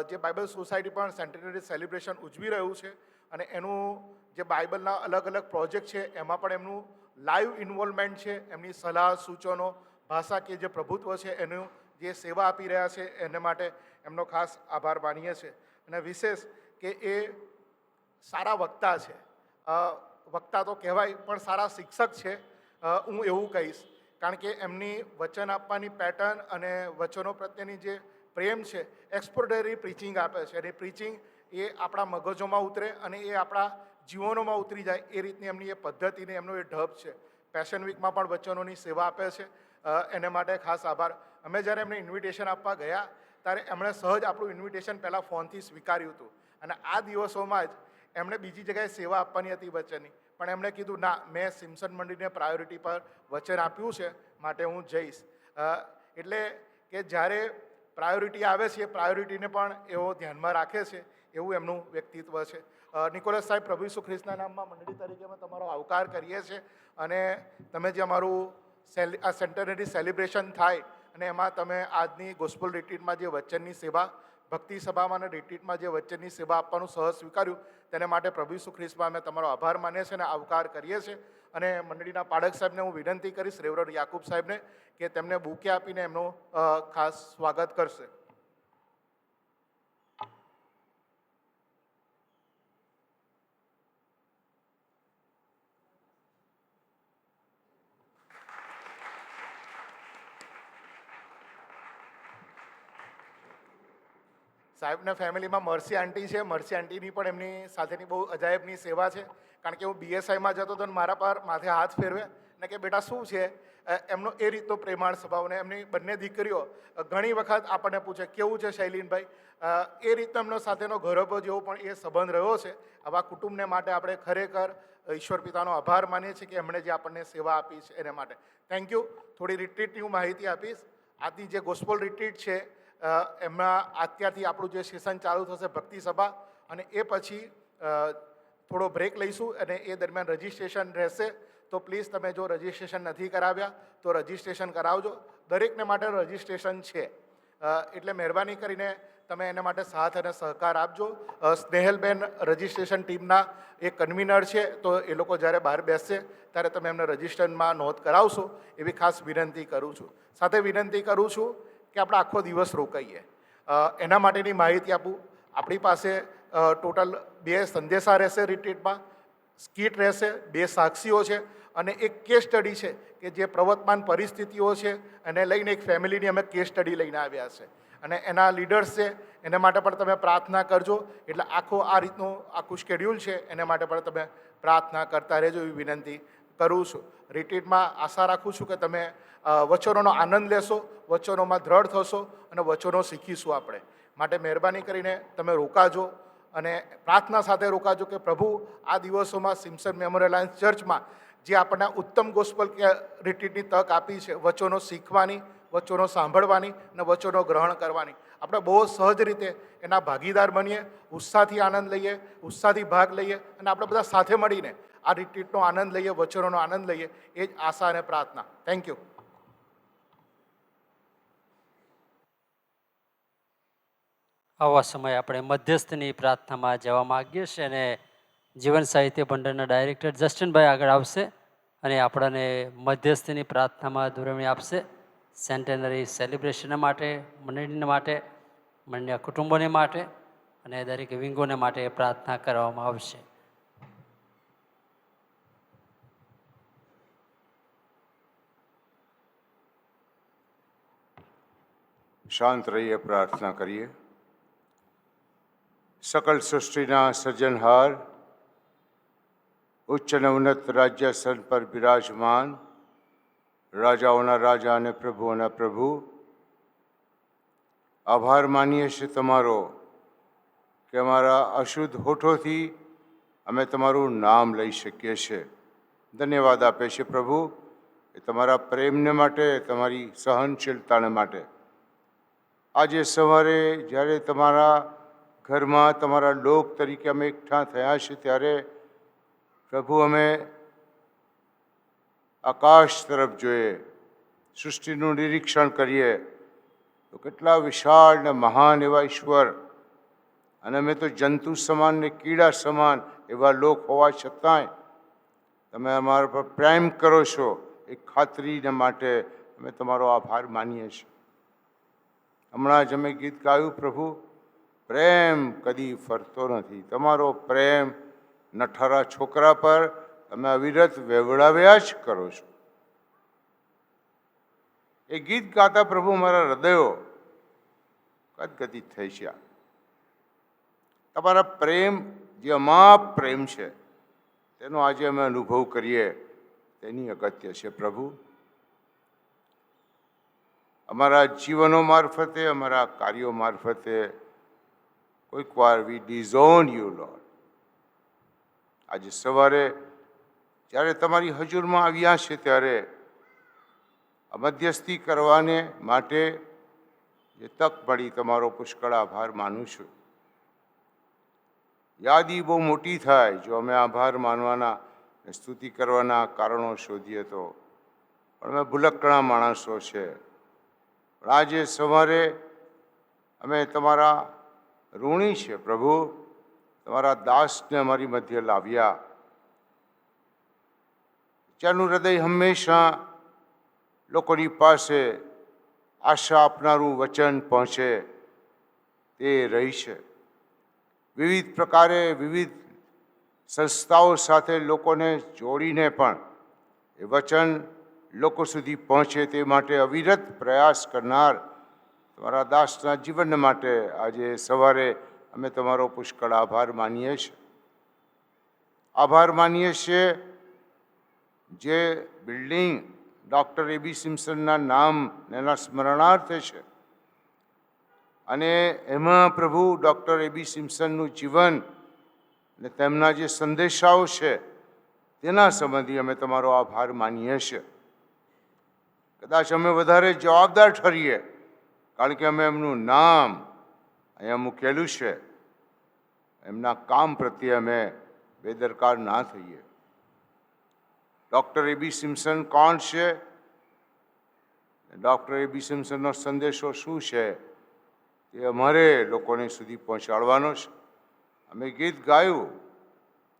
જે બાઇબલ સોસાયટી પણ સેન્ટેનરી સેલિબ્રેશન ઉજવી રહ્યું છે અને એનું જે બાઇબલના અલગ અલગ પ્રોજેક્ટ છે એમાં પણ એમનું લાઈવ ઇન્વોલ્વમેન્ટ છે. એમની સલાહ સૂચનો ભાષાકીય જે પ્રભુત્વ છે એનું જે સેવા આપી રહ્યા છે એને માટે એમનો ખાસ આભાર માનીએ છીએ. અને વિશેષ કે એ સારા વક્તા છે, વક્તા તો કહેવાય પણ સારા શિક્ષક છે, હું એવું કહીશ. કારણ કે એમની વચન આપવાની પેટર્ન અને વચનો પ્રત્યેની જે પ્રેમ છે, એક્સપ્લોરેટરી પ્રીચિંગ આપે છે અને પ્રીચિંગ એ આપણા મગજોમાં ઉતરે અને એ આપણા જીવનોમાં ઉતરી જાય એ રીતની એમની એ પદ્ધતિને એમનો એ ઢબ છે. પેશન વીકમાં પણ વચનોની સેવા આપે છે, એને માટે ખાસ આભાર. અમે જ્યારે એમને ઇન્વિટેશન આપવા ગયા ત્યારે એમણે સહજ આપણું ઇન્વિટેશન પહેલાં ફોનથી સ્વીકાર્યું હતું અને આ દિવસોમાં જ એમણે બીજી જગ્યાએ સેવા આપવાની હતી વચનની, પણ એમણે કીધું ના, મેં સિમ્સન મંડળીને પ્રાયોરિટી પર વચન આપ્યું છે માટે હું જઈશ. એટલે કે જ્યારે પ્રાયોરિટી આવે છે એ પ્રાયોરિટીને પણ એઓ ધ્યાનમાં રાખે છે, એવું એમનું વ્યક્તિત્વ છે. નિકોલસ સાહેબ, પ્રભુ ઈસુ ખ્રિસ્તના નામમાં મંડળી તરીકે અમે તમારો આવકાર કરીએ છીએ અને તમે જે અમારું આ સેન્ટેનરી સેલિબ્રેશન થાય અને એમાં તમે આજની ગોસ્પલ રિટ્રીટમાં જે વચનની સેવા, ભક્તિ સભામાં અને રિટ્રીટમાં જે વચનની સેવા આપવાનું સહજ સ્વીકાર્યું તેને માટે પ્રભુ ઈસુ ખ્રિસ્તમાં અમે તમારો આભાર માનીએ છીએ અને આવકાર કરીએ છીએ. અને મંડળીના પાડક સાહેબને હું વિનંતી કરીશ, રેવરન્ડ યાકુબ સાહેબને, કે તેમને બુકે આપીને એમનું ખાસ સ્વાગત કરશે. સાહેબના ફેમિલીમાં મર્સી આંટી છે. મર્સી આંટીની પણ એમની સાથેની બહુ અજાયબની સેવા છે. કારણ કે હું BSIમાં જતો હતો ને મારા પર માથે હાથ ફેરવે ને કે બેટા શું છે, એમનો એ રીતનો પ્રેમાળ સ્વભાવ. ને એમની બંને દીકરીઓ ઘણી વખત આપણને પૂછે કેવું છે શૈલીનભાઈ, એ રીતનો એમનો સાથેનો ગૌરવ જેવો પણ એ સંબંધ રહ્યો છે. આવા કુટુંબને માટે આપણે ખરેખર ઈશ્વર પિતાનો આભાર માનીએ છીએ કે એમણે જે આપણને સેવા આપી છે એને માટે થેન્ક યુ. થોડી રિટ્રીટની હું માહિતી આપીશ. આજની જે ગોસ્પલ રિટ્રીટ છે એમાં અત્યારથી આપણું જે સેશન ચાલુ થશે ભક્તિ સભા, અને એ પછી થોડો બ્રેક લઈશું અને એ દરમિયાન રજિસ્ટ્રેશન રહેશે. તો પ્લીઝ તમે જો રજિસ્ટ્રેશન નથી કરાવ્યા તો રજિસ્ટ્રેશન કરાવજો. દરેકને માટે રજિસ્ટ્રેશન છે, એટલે મહેરબાની કરીને તમે એના માટે સાથ અને સહકાર આપજો. સ્નેહલબેન રજિસ્ટ્રેશન ટીમના એક કન્વીનર છે, તો એ લોકો જ્યારે બહાર બેસશે ત્યારે તમે એમને રજિસ્ટ્રેશનમાં નોંધ કરાવશો એવી ખાસ વિનંતી કરું છું. સાથે વિનંતી કરું છું કે આપણે આખો દિવસ રોકાઈએ, એના માટેની માહિતી આપું. આપણી પાસે ટોટલ 2 સંદેશા રહેશે રિટ્રીટમાં, સ્કીટ રહેશે, 2 સાક્ષીઓ છે અને એક કેસ સ્ટડી છે કે જે પ્રવર્તમાન પરિસ્થિતિઓ છે એને લઈને એક ફેમિલીની અમે કેસ સ્ટડી લઈને આવ્યા છે અને એના લીડર્સ છે. એના માટે પણ તમે પ્રાર્થના કરજો. એટલે આ રીતનું આખું શેડ્યુલ છે, એના માટે પણ તમે પ્રાર્થના કરતા રહેજો એવી વિનંતી કરું છું. રિટ્રીટમાં આશા રાખું છું કે તમે વચનોનો આનંદ લેશો, વચનોમાં દ્રઢ થશો અને વચનો શીખીશું આપણે. માટે મહેરબાની કરીને તમે રોકાજો અને પ્રાર્થના સાથે રોકાજો કે પ્રભુ આ દિવસોમાં સિમ્સન મેમોરિયલ લાયન્સ ચર્ચમાં જે આપણને ઉત્તમ ગોસ્પલ રિટ્રીટની તક આપી છે, વચનો શીખવાની, વચનો સાંભળવાની અને વચનો ગ્રહણ કરવાની, આપણે બહુ સહજ રીતે એના ભાગીદાર બનીએ, ઉત્સાહથી આનંદ લઈએ, ઉત્સાહથી ભાગ લઈએ અને આપણે બધા સાથે મળીને આ રિટ્રીટનો આનંદ લઈએ, વચનોનો આનંદ લઈએ, એ જ આશા અને પ્રાર્થના. Thank you. આવા સમયે આપણે મધ્યસ્થની પ્રાર્થનામાં જવા માગીએ છીએ અને જીવન સાહિત્ય ભંડારના ડાયરેક્ટર જસ્ટિનભાઈ આગળ આવશે અને આપણને મધ્યસ્થની પ્રાર્થનામાં દોરવણી આપશે. સેન્ટેનરી સેલિબ્રેશન માટે, મંડળીને માટે, મંડળીના કુટુંબોને માટે અને દરેક વિંગોને માટે પ્રાર્થના કરવામાં આવશે. શાંત રહીએ, પ્રાર્થના કરીએ. સકલ સૃષ્ટિના સર્જનહાર, ઉચ્ચ અને ઉન્નત રાજ્યાસન પર બિરાજમાન, રાજાઓના રાજા અને પ્રભુઓના પ્રભુ, આભાર માનીએ છીએ તમારો કે અમારા અશુદ્ધ હોઠોથી અમે તમારું નામ લઈ શકીએ છીએ. ધન્યવાદ આપે છે પ્રભુ એ તમારા પ્રેમને માટે, તમારી સહનશીલતાને માટે. આજે સવારે જ્યારે તમારા ઘરમાં તમારા લોક તરીકે અમે એકઠા થયા છીએ ત્યારે પ્રભુ અમે આકાશ તરફ જોઈએ, સૃષ્ટિનું નિરીક્ષણ કરીએ તો કેટલા વિશાળ ને મહાન એવા ઈશ્વર, અને અમે તો જંતુ સમાન ને કીડા સમાન એવા લોક હોવા છતાંય તમે અમારા પર પ્રેમ કરો છો એ ખાતરીને માટે અમે તમારો આભાર માનીએ છીએ. હમણાં જ અમે ગીત ગાયું, પ્રભુ પ્રેમ કદી ફરતો નથી. તમારો પ્રેમ નઠારા છોકરા પર તમે અવિરત વેવડાવ્યા જ કરો છો. એ ગીત ગાતા પ્રભુ મારા હૃદયો ગદગદિત થઈ છે. તમારા પ્રેમ જે અમાપ પ્રેમ છે તેનો આજે અમે અનુભવ કરીએ તેની અગત્ય છે. પ્રભુ અમારા જીવનો મારફતે, અમારા કાર્યો મારફતે કોઈક વાર વી ડિઝોન યુ લોર્ડ. આજે સવારે જ્યારે તમારી હજુરમાં આવ્યા છે ત્યારે મધ્યસ્થી કરવાને માટે જે તક મળી તમારો પુષ્કળ આભાર માનું છું. યાદી બહુ મોટી થાય જો અમે આભાર માનવાના ને સ્તુતિ કરવાના કારણો શોધીએ તો, પણ અમે ભૂલકણા માણસો છે. પણ આજે સવારે અમે તમારા ઋણી છે પ્રભુ, તમારા દાસને અમારી મધ્ય લાવ્યા, જેનું હૃદય હંમેશા લોકોની પાસે આશા આપનારું વચન પહોંચે તે રહી છે. વિવિધ પ્રકારે વિવિધ સંસ્થાઓ સાથે લોકોને જોડીને પણ એ વચન લોકો સુધી પહોંચે તે માટે અવિરત પ્રયાસ કરનાર તમારા દાસના જીવન માટે આજે સવારે અમે તમારો પુષ્કળ આભાર માનીએ છીએ. આભાર માનીએ છીએ જે બિલ્ડિંગ ડૉક્ટર એબી સિમ્પસનના નામ એના સ્મરણાર્થે છે, અને એમાં પ્રભુ ડૉક્ટર એબી સિમ્પસનનું જીવન અને તેમના જે સંદેશાઓ છે તેના સંબંધી અમે તમારો આભાર માનીએ છીએ. કદાચ અમે વધારે જવાબદાર ઠરીએ કારણ કે અમે એમનું નામ અહીંયા મૂકેલું છે, એમના કામ પ્રત્યે અમે બેદરકાર ના થઈએ. ડૉક્ટર એબી સિમ્પસન કોણ છે, ડૉક્ટર એબી સિમ્પસનનો સંદેશો શું છે તે અમારે લોકોને સુધી પહોંચાડવાનો છે. અમે ગીત ગાયું,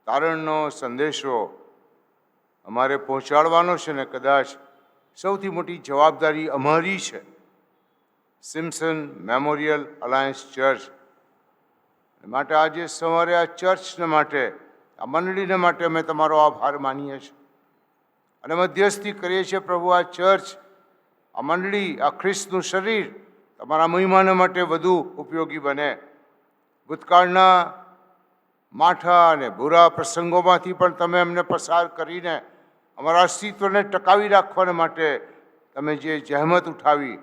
તારણનો સંદેશો અમારે પહોંચાડવાનો છે ને કદાચ સૌથી મોટી જવાબદારી અમારી છે. સિમ્પસન મેમોરિયલ અલાયન્સ ચર્ચ માટે આજે સવારે આ ચર્ચને માટે, આ મંડળીને માટે અમે તમારો આભાર માનીએ છીએ અને મધ્યસ્થી કરીએ છીએ પ્રભુ. આ ચર્ચ, આ મંડળી, આ ખ્રિસ્તનું શરીર તમારા મહિમાને માટે વધુ ઉપયોગી બને. ભૂતકાળના માઠા અને બુરા પ્રસંગોમાંથી પણ તમે અમને પસાર કરીને અમારા અસ્તિત્વને ટકાવી રાખવાને માટે તમે જે જહેમત ઉઠાવી,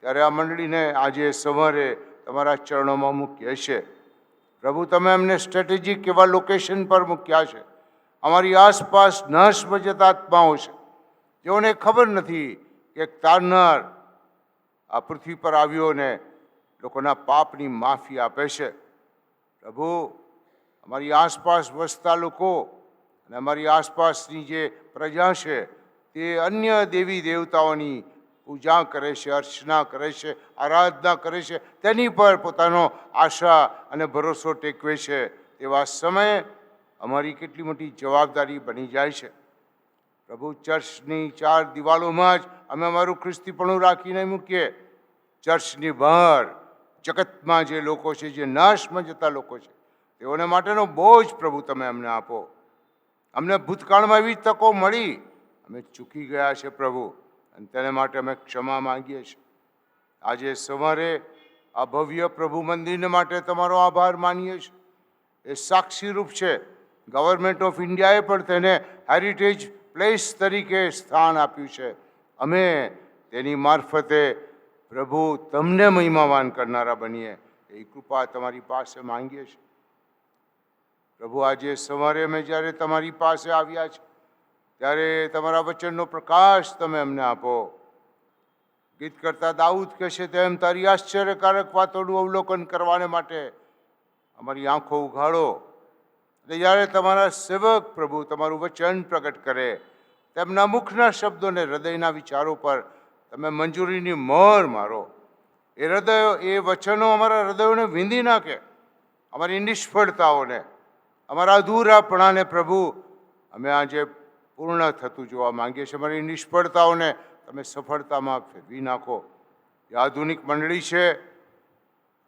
ત્યારે આ મંડળીને આજે સવારે તમારા ચરણોમાં મૂકીએ છીએ. પ્રભુ તમે અમને સ્ટ્રેટેજિક એવા લોકેશન પર મૂક્યા છે. અમારી આસપાસ નાશમાં જતા આત્માઓ છે જેઓને ખબર નથી કે તારનાર આ પૃથ્વી પર આવ્યો ને લોકોના પાપની માફી આપે છે. પ્રભુ અમારી આસપાસ વસતા લોકો અને અમારી આસપાસની જે પ્રજા છે તે અન્ય દેવી દેવતાઓની પૂજા કરે છે, અર્ચના કરે છે, આરાધના કરે છે, તેની પર પોતાનો આશા અને ભરોસો ટેકવે છે. તેવા સમયે અમારી કેટલી મોટી જવાબદારી બની જાય છે. પ્રભુ ચર્ચની ચાર દિવાલોમાં જ અમે અમારું ખ્રિસ્તીપણું રાખીને મૂકીએ. ચર્ચની બહાર જગતમાં જે લોકો છે, જે નાશમાં જતા લોકો છે, તેઓને માટેનો બોજ પ્રભુ તમે અમને આપો. અમને ભૂતકાળમાં એવી તકો મળી, અમે ચૂકી ગયા છે પ્રભુ, અને તેને માટે અમે ક્ષમા માંગીએ છીએ. આજે સવારે આ ભવ્ય પ્રભુ મંદિરને માટે તમારો આભાર માનીએ છીએ. એ સાક્ષીરૂપ છે. ગવર્મેન્ટ ઓફ ઇન્ડિયાએ પણ તેને હેરિટેજ પ્લેસ તરીકે સ્થાન આપ્યું છે. અમે તેની મારફતે પ્રભુ તમને મહિમાવાન કરનારા બનીએ એ કૃપા તમારી પાસે માંગીએ છીએ. પ્રભુ આજે સવારે અમે જ્યારે તમારી પાસે આવ્યા છે ત્યારે તમારા વચનનો પ્રકાશ તમે અમને આપો. ગીત કરતા દાઉદ કહે છે તેમ તારી આશ્ચર્યકારક વાતોનું અવલોકન કરવાને માટે અમારી આંખો ઉઘાડો. એટલે જ્યારે તમારા સેવક પ્રભુ તમારું વચન પ્રગટ કરે તેમના મુખના શબ્દોને હૃદયના વિચારો પર તમે મંજૂરીની મોહર મારો. એ હૃદયો, એ વચનો અમારા હૃદયોને વીંધી નાખે, અમારી નિષ્ફળતાઓને, અમારા અધૂરાપણાને પ્રભુ અમે આજે પૂર્ણ થતું જોવા માંગીએ છીએ. અમારી નિષ્ફળતાઓને તમે સફળતામાં ફેરવી નાખો. એ આધુનિક મંડળી છે,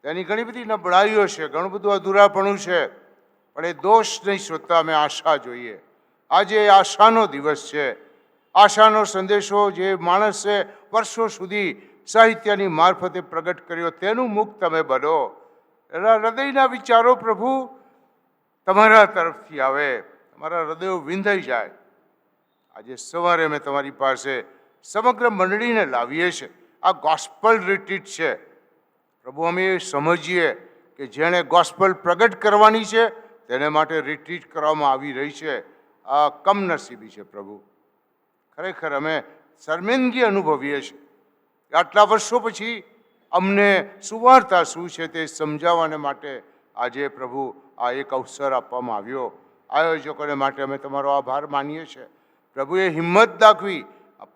તેની ઘણી બધી નબળાઈઓ છે, ઘણું બધું અધૂરાપણું છે, પણ એ દોષ નહીં શોધતા અમે આશા જોઈએ. આજે આશાનો દિવસ છે. આશાનો સંદેશો જે માણસે વર્ષો સુધી સાહિત્યની મારફતે પ્રગટ કર્યો, તેનું મુખ તમે બનો. એના હૃદયના વિચારો પ્રભુ તમારા તરફથી આવે, તમારા હૃદયો વિંધાઈ જાય. આજે સવારે અમે તમારી પાસે સમગ્ર મંડળીને લાવીએ છીએ. આ ગોસ્પલ રિટ્રીટ છે પ્રભુ. અમે એ સમજીએ કે જેણે ગોસ્પલ પ્રગટ કરવાની છે તેને માટે રિટ્રીટ કરવામાં આવી રહી છે. આ કમનસીબી છે પ્રભુ. ખરેખર અમે શર્મિંદગી અનુભવીએ છીએ. આટલા વર્ષો પછી અમને સુવાર્તા શું છે તે સમજાવવાને માટે આજે પ્રભુ આ એક અવસર આપવામાં આવ્યો. આયોજકોને માટે અમે તમારો આભાર માનીએ છીએ. પ્રભુએ હિંમત દાખવી,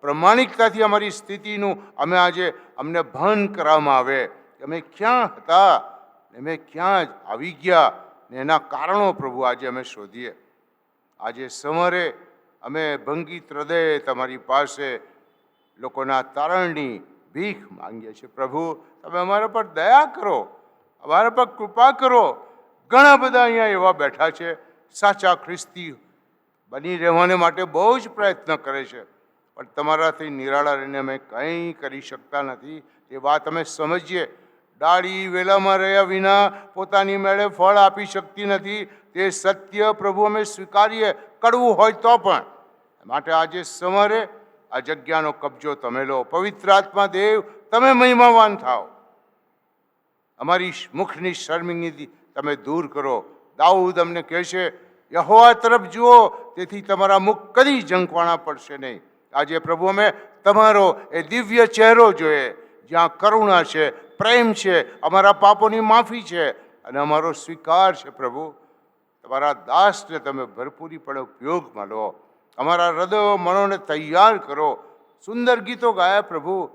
પ્રમાણિકતાથી અમારી સ્થિતિનું અમને ભાન કરવામાં આવે કે અમે ક્યાં હતા ને અમે ક્યાં આવી ગયા ને એના કારણો પ્રભુ આજે અમે શોધીએ. આજે સવારે અમે ભંગિત હૃદયે તમારી પાસે લોકોના તારણની ભીખ માંગીએ છીએ. પ્રભુ તમે અમારા પર દયા કરો, અમારા પર કૃપા કરો. ઘણા બધા અહીંયા એવા બેઠા છે, સાચા ખ્રિસ્તી બની રહેવાને માટે બહુ જ પ્રયત્ન કરે છે, પણ તમારાથી નિરાળા રહીને અમે કંઈ કરી શકતા નથી. એ વાત અમે સમજીએ. ડાળી વેલામાં રહ્યા વિના પોતાની મેળે ફળ આપી શકતી નથી. તે સત્ય પ્રભુ અમે સ્વીકારીએ, કડવું હોય તો પણ. માટે આજે સવારે આ જગ્યાનો કબજો તમે લો. પવિત્ર આત્મા દેવ તમે મહિમાવાન થાઓ. અમારી મુખની શર્મિંદગી તમે દૂર કરો. દાઉદ અમને કહે છે, યહોવા તરફ જુઓ તેથી તમારા મુખ કદી ઝંખવાણા પડશે નહીં. આજે પ્રભુ અમે તમારો એ દિવ્ય ચહેરો જોઈએ, જ્યાં કરુણા છે, પ્રેમ છે, અમારા પાપોની માફી છે અને અમારો સ્વીકાર છે. પ્રભુ તમારા દાસને તમે ભરપૂરીપણે ઉપયોગમાં લો. અમારા હૃદયો મનોને તૈયાર કરો. સુંદર ગીતો ગાયા પ્રભુ.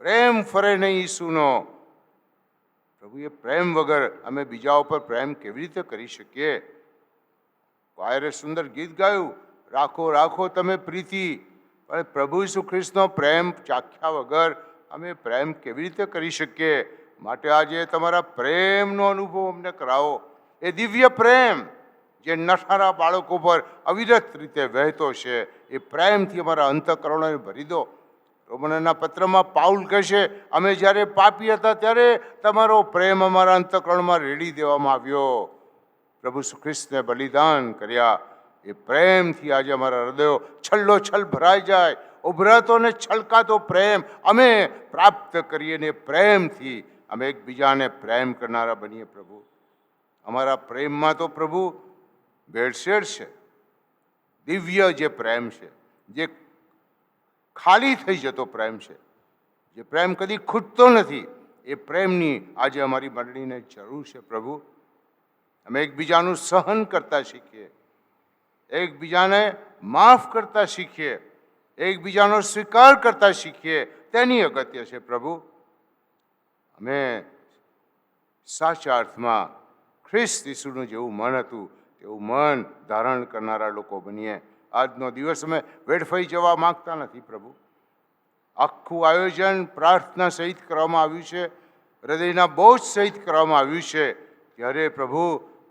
પ્રેમ ફરે નહીં ઈસુનો. પ્રભુ એ પ્રેમ વગર અમે બીજા ઉપર પ્રેમ કેવી રીતે કરી શકીએ? વાયરે સુંદર ગીત ગાયું, રાખો રાખો તમે પ્રીતિ. પણ પ્રભુ ઈસુ ખ્રિસ્તનો પ્રેમ ચાખ્યા વગર અમે પ્રેમ કેવી રીતે કરી શકીએ? માટે આજે તમારા પ્રેમનો અનુભવ અમને કરાવો. એ દિવ્ય પ્રેમ જે નઠારા બાળકો પર અવિરત રીતે વહેતો છે, એ પ્રેમથી અમારા અંતઃકરણોને ભરી દો. રોમનના પત્રમાં પાઉલ કહે છે, અમે જ્યારે પાપી હતા ત્યારે તમારો પ્રેમ અમારા અંતઃકરણમાં રેડી દેવામાં આવ્યો. પ્રભુ શ્રી ખ્રિસ્તને બલિદાન કર્યા. એ પ્રેમથી આજે અમારા હૃદયો છલ્લો છલ ભરાઈ જાય. ઉભરાતો ને છલકાતો પ્રેમ અમે પ્રાપ્ત કરીએ ને પ્રેમથી અમે એકબીજાને પ્રેમ કરનારા બનીએ. પ્રભુ અમારા પ્રેમમાં તો પ્રભુ ભેળસેળ છે. દિવ્ય જે પ્રેમ છે, જે ખાલી થઈ જતો પ્રેમ છે, જે પ્રેમ કદી ખૂટતો નથી, એ પ્રેમની આજે અમારી મંડળીને જરૂર છે. પ્રભુ અમે એકબીજાનું સહન કરતા શીખીએ, એકબીજાને માફ કરતા શીખીએ, એકબીજાનો સ્વીકાર કરતા શીખીએ, તેની અગત્ય છે. પ્રભુ અમે સાચા અર્થમાં ખ્રિસ્ત ઈસુનું જેવું મન હતું તેવું મન ધારણ કરનારા લોકો બનીએ. આજનો દિવસ અમે વેડફાઈ જવા માંગતા નથી. પ્રભુ આખું આયોજન પ્રાર્થના સહિત કરવામાં આવ્યું છે, હૃદયના બોજ સહિત કરવામાં આવ્યું છે. ત્યારે પ્રભુ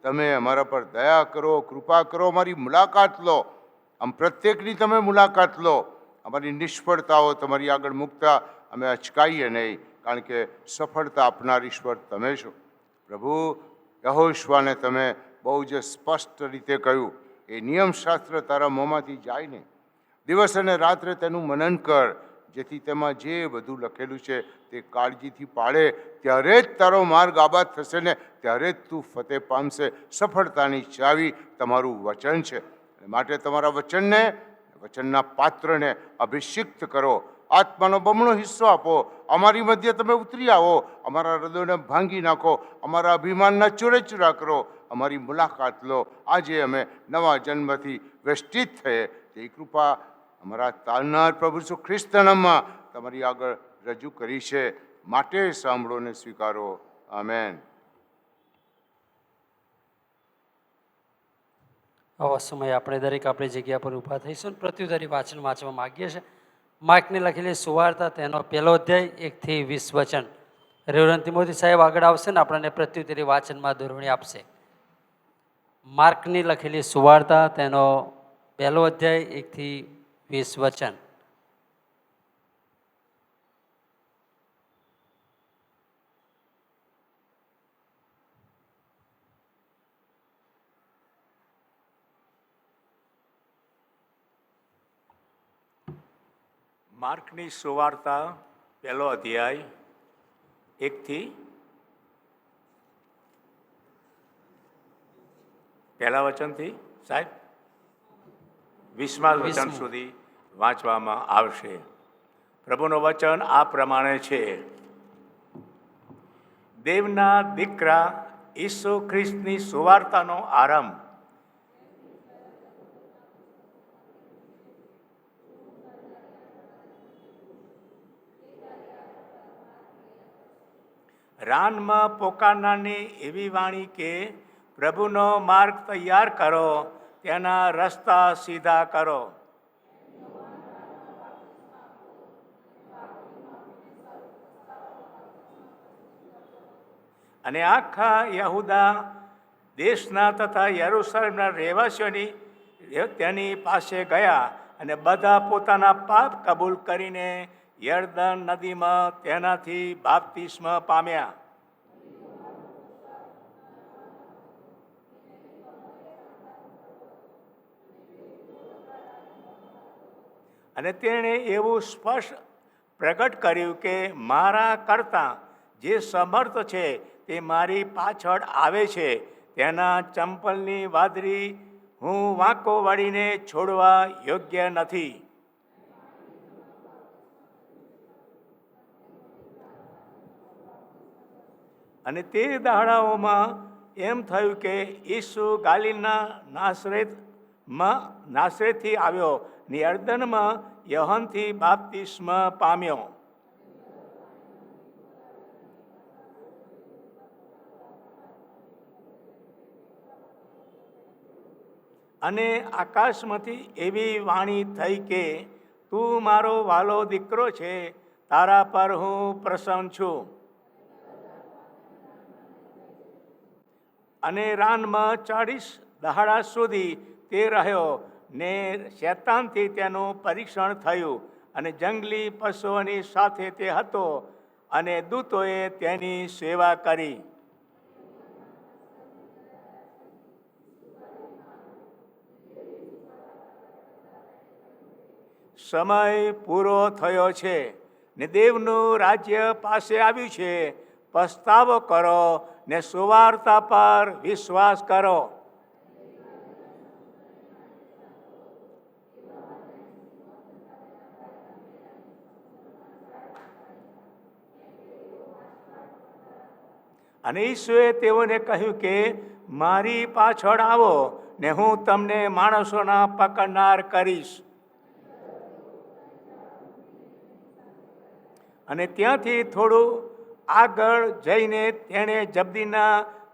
તમે અમારા પર દયા કરો, કૃપા કરો, અમારી મુલાકાત લો. આમ પ્રત્યેકની તમે મુલાકાત લો. અમારી નિષ્ફળતાઓ તમારી આગળ મૂકતા અમે અચકાઈએ નહીં, કારણ કે સફળતા આપનાર ઈશ્વર તમે છો. પ્રભુ યહોશુઆને તમે બહુ જ સ્પષ્ટ રીતે કહ્યું, એ નિયમશાસ્ત્ર તારા મોંમાંથી જાય નહીં. દિવસ અને રાત્રે તેનું મનન કર, જેથી તેમાં જે બધું લખેલું છે તે કાળજીથી પાળે. ત્યારે જ તારો માર્ગ આબાદ થશે ને ત્યારે જ તું ફતેહ પામશે. સફળતાની ચાવી તમારું વચન છે. માટે તમારા વચનને, વચનના પાત્રને અભિષિક્ત કરો. આત્માનો બમણો હિસ્સો આપો. અમારી મધ્ય તમે ઉતરી આવો. અમારા હૃદયોને ભાંગી નાખો. અમારા અભિમાનના ચૂરેચૂરા કરો. અમારી મુલાકાત લો. આજે અમે નવા જન્મથી વેષ્ટિત થઈએ તે કૃપા અમારા તારનાર પ્રભુ ઈસુ ખ્રિસ્તના નામમાં તમારી આગળ રજૂ કરી છે, માટે સાંભળો ને સ્વીકારો. આમેન. આવા સમયે આપણે દરેક આપણી જગ્યા પર ઊભા થઈશું. પ્રત્યુત્તરી વાંચન વાંચવા માગીએ છીએ. માર્કને લખેલી સુવાર્તા તેનો 1 અધ્યાય 1 થી 20 વચન. રેવરન્ડ તિમોથી સાહેબ આગળ આવશે ને આપણને પ્રત્યુત્તરી વાંચનમાં દોરવણી આપશે. માર્કની લખેલી સુવાર્તા તેનો 1 અધ્યાય 1 થી 20 વચન. માર્કની સુવાર્તા 1 અધ્યાય 1 થી 1 વચનથી સાહેબ 20મા વચન સુધી વાંચવામાં આવશે. પ્રભુનું વચન આ પ્રમાણે છે. દેવના દીકરા ઈસુ ખ્રિસ્તની સુવાર્તાનો આરંભ રાનમાં પોકારનારની એવી વાણી કે પ્રભુનો માર્ગ તૈયાર કરો, તેના રસ્તા સીધા કરો. અને આખા યહૂદા દેશના તથા યરૂશલેમના રહેવાસીઓની તેની પાસે ગયા અને બધા પોતાના પાપ કબૂલ કરીને યર્દન નદીમાં તેનાથી બાપ્તિસ્મ પામ્યા. અને તેણે એવું સ્પષ્ટ પ્રગટ કર્યું કે મારા કરતાં જે સમર્થ છે તે મારી પાછળ આવે છે, તેના ચંપલની વાદળી હું વાંકો વાળીને છોડવા યોગ્ય નથી. અને તે દાડાઓમાં એમ થયું કે ઈસુ ગાલિલના નાસરેતથી આવ્યો ને યર્દનમાં યોહાનથી બાપ્તિસ્મ પામ્યો. અને આકાશમાંથી એવી વાણી થઈ કે તું મારો વાલો દીકરો છે, તારા પર હું પ્રસન્ન છું. અને રાનમાં 40 દહાડા સુધી તે રહ્યો ને શૈતાનથી તેનું પરીક્ષણ થયું. અને જંગલી પશુઓની સાથે તે હતો અને દૂતોએ તેની સેવા કરી. સમય પૂરો થયો છે ને દેવનું રાજ્ય પાસે આવ્યું છે. પસ્તાવો કરો ને સુવાર્તા પર વિશ્વાસ કરો. અને ઈસુએ તેઓને કહ્યું કે મારી પાછળ આવો ને હું તમને માણસોના પકડનાર કરીશ. અને ત્યાંથી થોડું આગળ જઈને તેણે જબદીના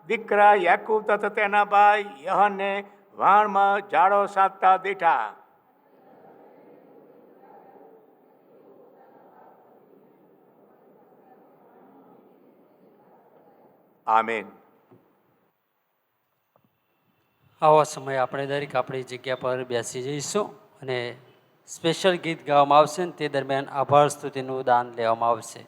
દીકરા યાકૂબ તથા તેના ભાઈ યોહાનને વાણમાં જાળો સાધતા દીઠા. આમેન. આવા સમયે આપણે દરેક આપણી જગ્યા પર બેસી જઈશું અને સ્પેશિયલ ગીત ગાવામાં આવશે ને તે દરમિયાન આભાર સ્તુતિનું દાન લેવામાં આવશે.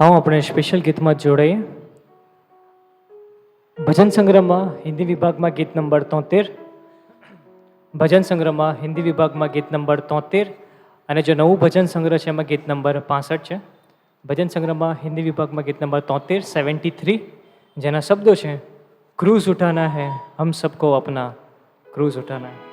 આવો આપણે સ્પેશિયલ ગીતમાં જોડાઈએ. ભજન સંગ્રહમાં હિન્દી વિભાગમાં ગીત નંબર 73, ભજન સંગ્રહમાં હિન્દી વિભાગમાં ગીત નંબર 73 અને જો નવું ભજન સંગ્રહ છે એમાં ગીત નંબર 65 છે. ભજન સંગ્રહમાં હિન્દી વિભાગમાં ગીત નંબર 73, 73 જેના શબ્દો છે ક્રૂઝ ઉઠાના હૈ હમ સબકો અપના ક્રૂઝ ઉઠાના હૈ.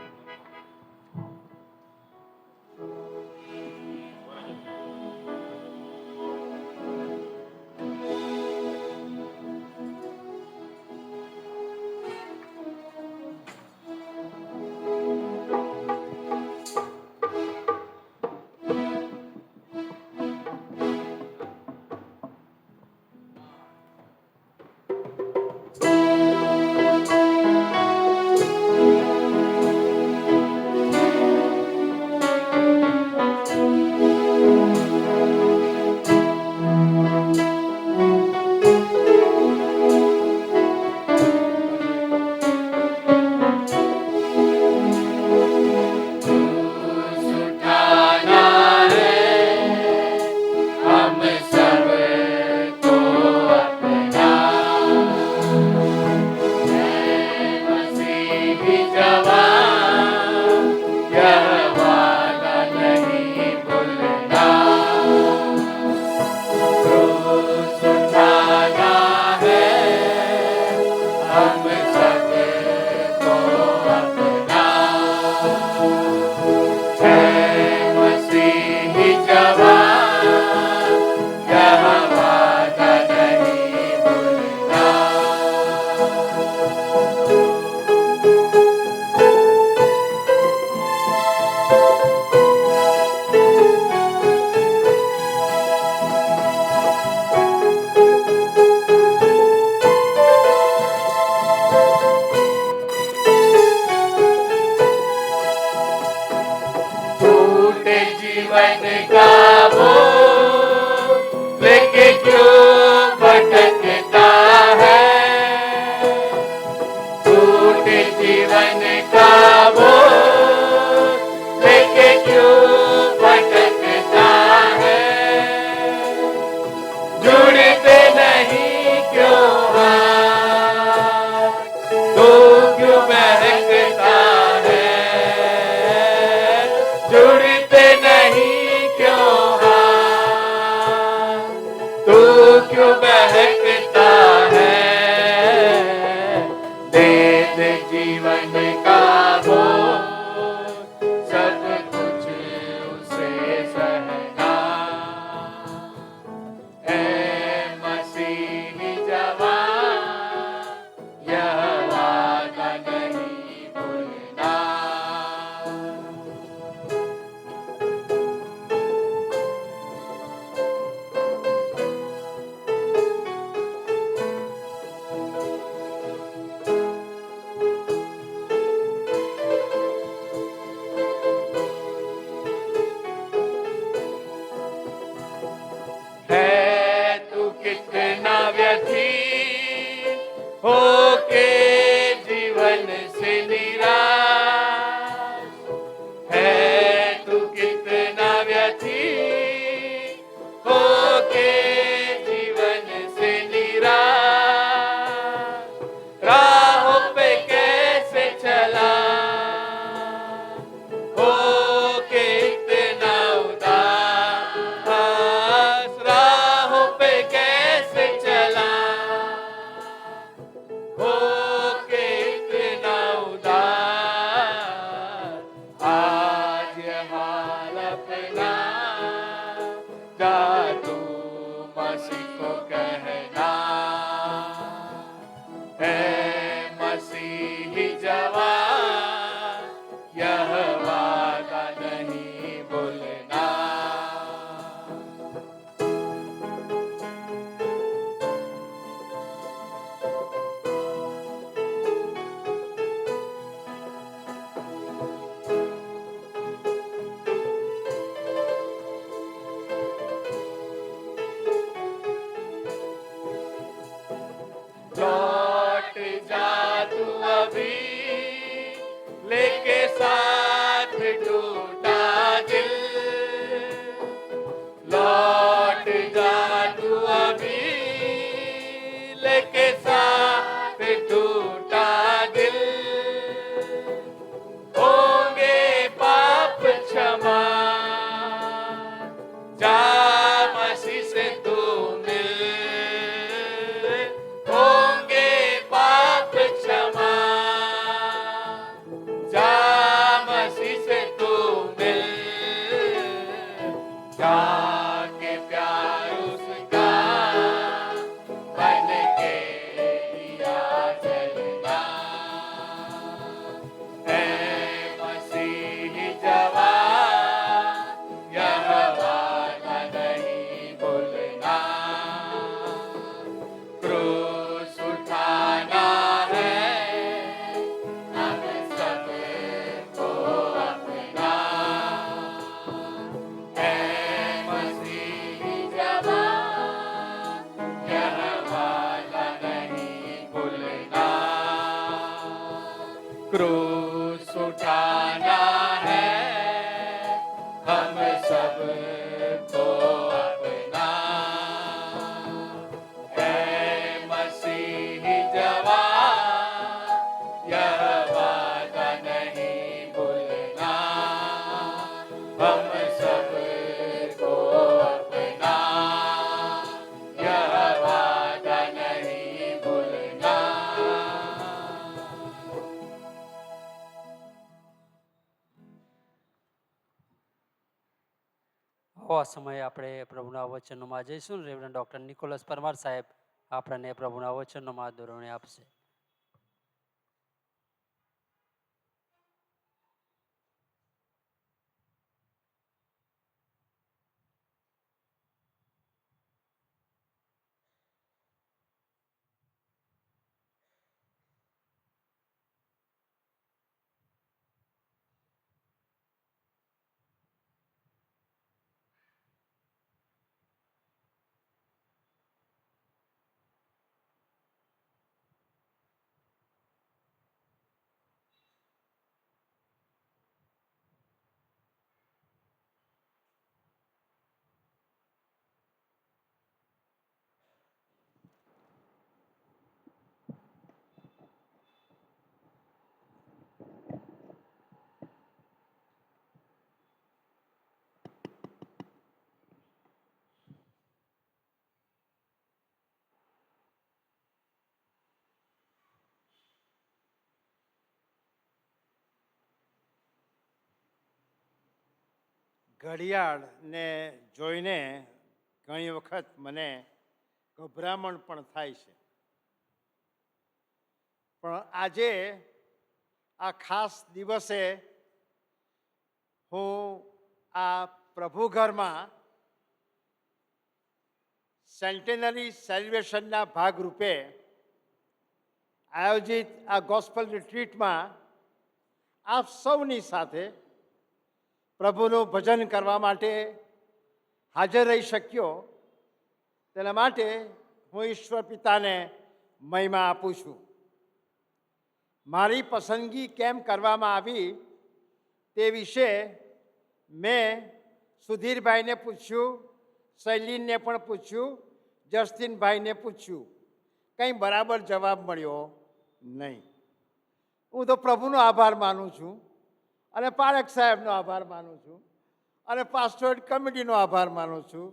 जा मसीह से तू मिल, होंगे क्रूस उठाना है हम सबको अपना। है मसीही जवान यह वादा नहीं भूलना, हम सबको अपना यह वादा नहीं भूलना। આ સમયે આપણે પ્રભુના વચનોમાં જઈશું. રેવરન્ડ ડૉક્ટર નિકોલસ પરમાર સાહેબ આપણને પ્રભુના વચનોમાં દોરવણી આપશે. ઘડિયાળને જોઈને ઘણી વખત મને ગભરામણ પણ થાય છે, પણ આજે આ ખાસ દિવસે હું આ પ્રભુ ઘરમાં સેન્ટેનરી સેલિબ્રેશનના ભાગરૂપે આયોજિત આ ગોસ્પલ રિટ્રીટમાં આપ સૌની સાથે પ્રભુનું ભજન કરવા માટે હાજર રહી શક્યો, તેના માટે હું ઈશ્વર પિતાને મહિમા આપું છું. મારી પસંદગી કેમ કરવામાં આવી તે વિશે મેં સુધીરભાઈને પૂછ્યું, શૈલીનને પણ પૂછ્યું, જસ્ટિનભાઈને પૂછ્યું. કંઈ બરાબર જવાબ મળ્યો નહીં. હું તો પ્રભુનો આભાર માનું છું અને પારેખ સાહેબનો આભાર માનું છું અને પાસ્ટોરેટ કમિટીનો આભાર માનું છું,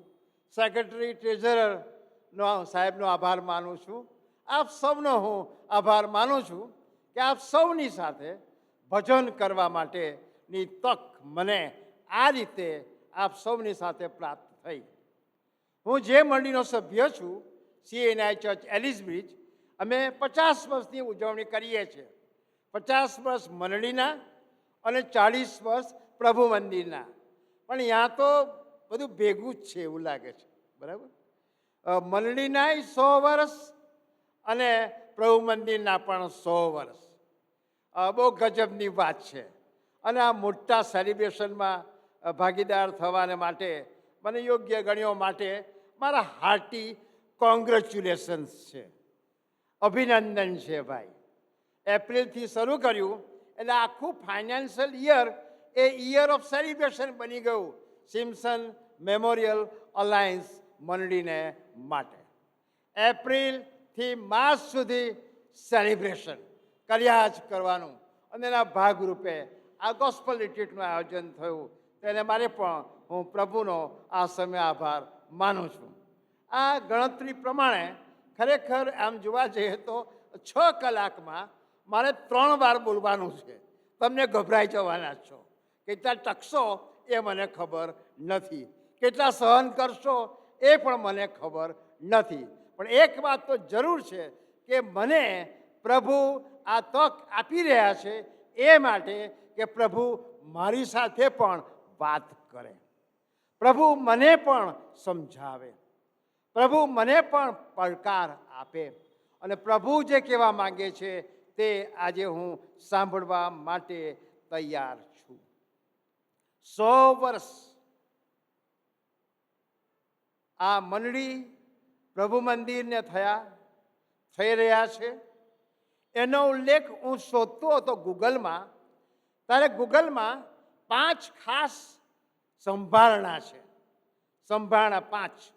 સેક્રેટરી ટ્રેઝરરનો સાહેબનો આભાર માનું છું. આપ સૌનો હું આભાર માનું છું કે આપ સૌની સાથે ભજન કરવા માટેની તક મને આ રીતે આપ સૌની સાથે પ્રાપ્ત થઈ. હું જે મંડળીનો સભ્ય છું, CNI ચર્ચ એલિસબ્રિજ, અમે 50 વર્ષની ઉજવણી કરીએ છીએ. 50 વર્ષ મંડળીના અને 40 વર્ષ પ્રભુ મંદિરના. પણ ત્યાં તો બધું ભેગું જ છે એવું લાગે છે, બરાબર? મંડળીના 100 વર્ષ અને પ્રભુ મંદિરના પણ 100 વર્ષ. બહુ ગજબની વાત છે. અને આ મોટા સેલિબ્રેશનમાં ભાગીદાર થવાને માટે મને યોગ્ય ગણ્યો માટે મારા હાર્ટી કોંગ્રેચ્યુલેશન્સ છે, અભિનંદન છે ભાઈ. એપ્રિલથી શરૂ કર્યું એટલે આખું financial year A year of celebration બની ગયું સિમ્પસન મેમોરિયલ અલાયન્સ મંડળીને માટે. એપ્રિલથી માર્ચ સુધી સેલિબ્રેશન કર્યા જ કરવાનું અને એના ભાગરૂપે આ ગોસ્પલ રિટ્રીટનું આયોજન થયું. તેને મારે પણ હું પ્રભુનો આ સમય આભાર માનું છું. આ ગણતરી પ્રમાણે ખરેખર આમ જોવા જઈએ તો 6 કલાકમાં મારે 3 વાર બોલવાનું છે. તમને ગભરાઈ જવાના છો. કેટલા ટકશો એ મને ખબર નથી, કેટલા સહન કરશો એ પણ મને ખબર નથી. પણ એક વાત તો જરૂર છે કે મને પ્રભુ આ તક આપી રહ્યા છે એ માટે કે પ્રભુ મારી સાથે પણ વાત કરે, પ્રભુ મને પણ સમજાવે, પ્રભુ મને પણ પડકાર આપે અને પ્રભુ જે કહેવા માંગે છે તે આજે હું સાંભળવા માટે તૈયાર છું. 100 વર્ષ આ મંડળી પ્રભુ મંદિરને થઈ રહ્યા છે. એનો ઉલ્લેખ હું શોધતો હતો ગૂગલમાં, ત્યારે ગૂગલમાં 5 ખાસ સંભારણા છે. સંભારણા 5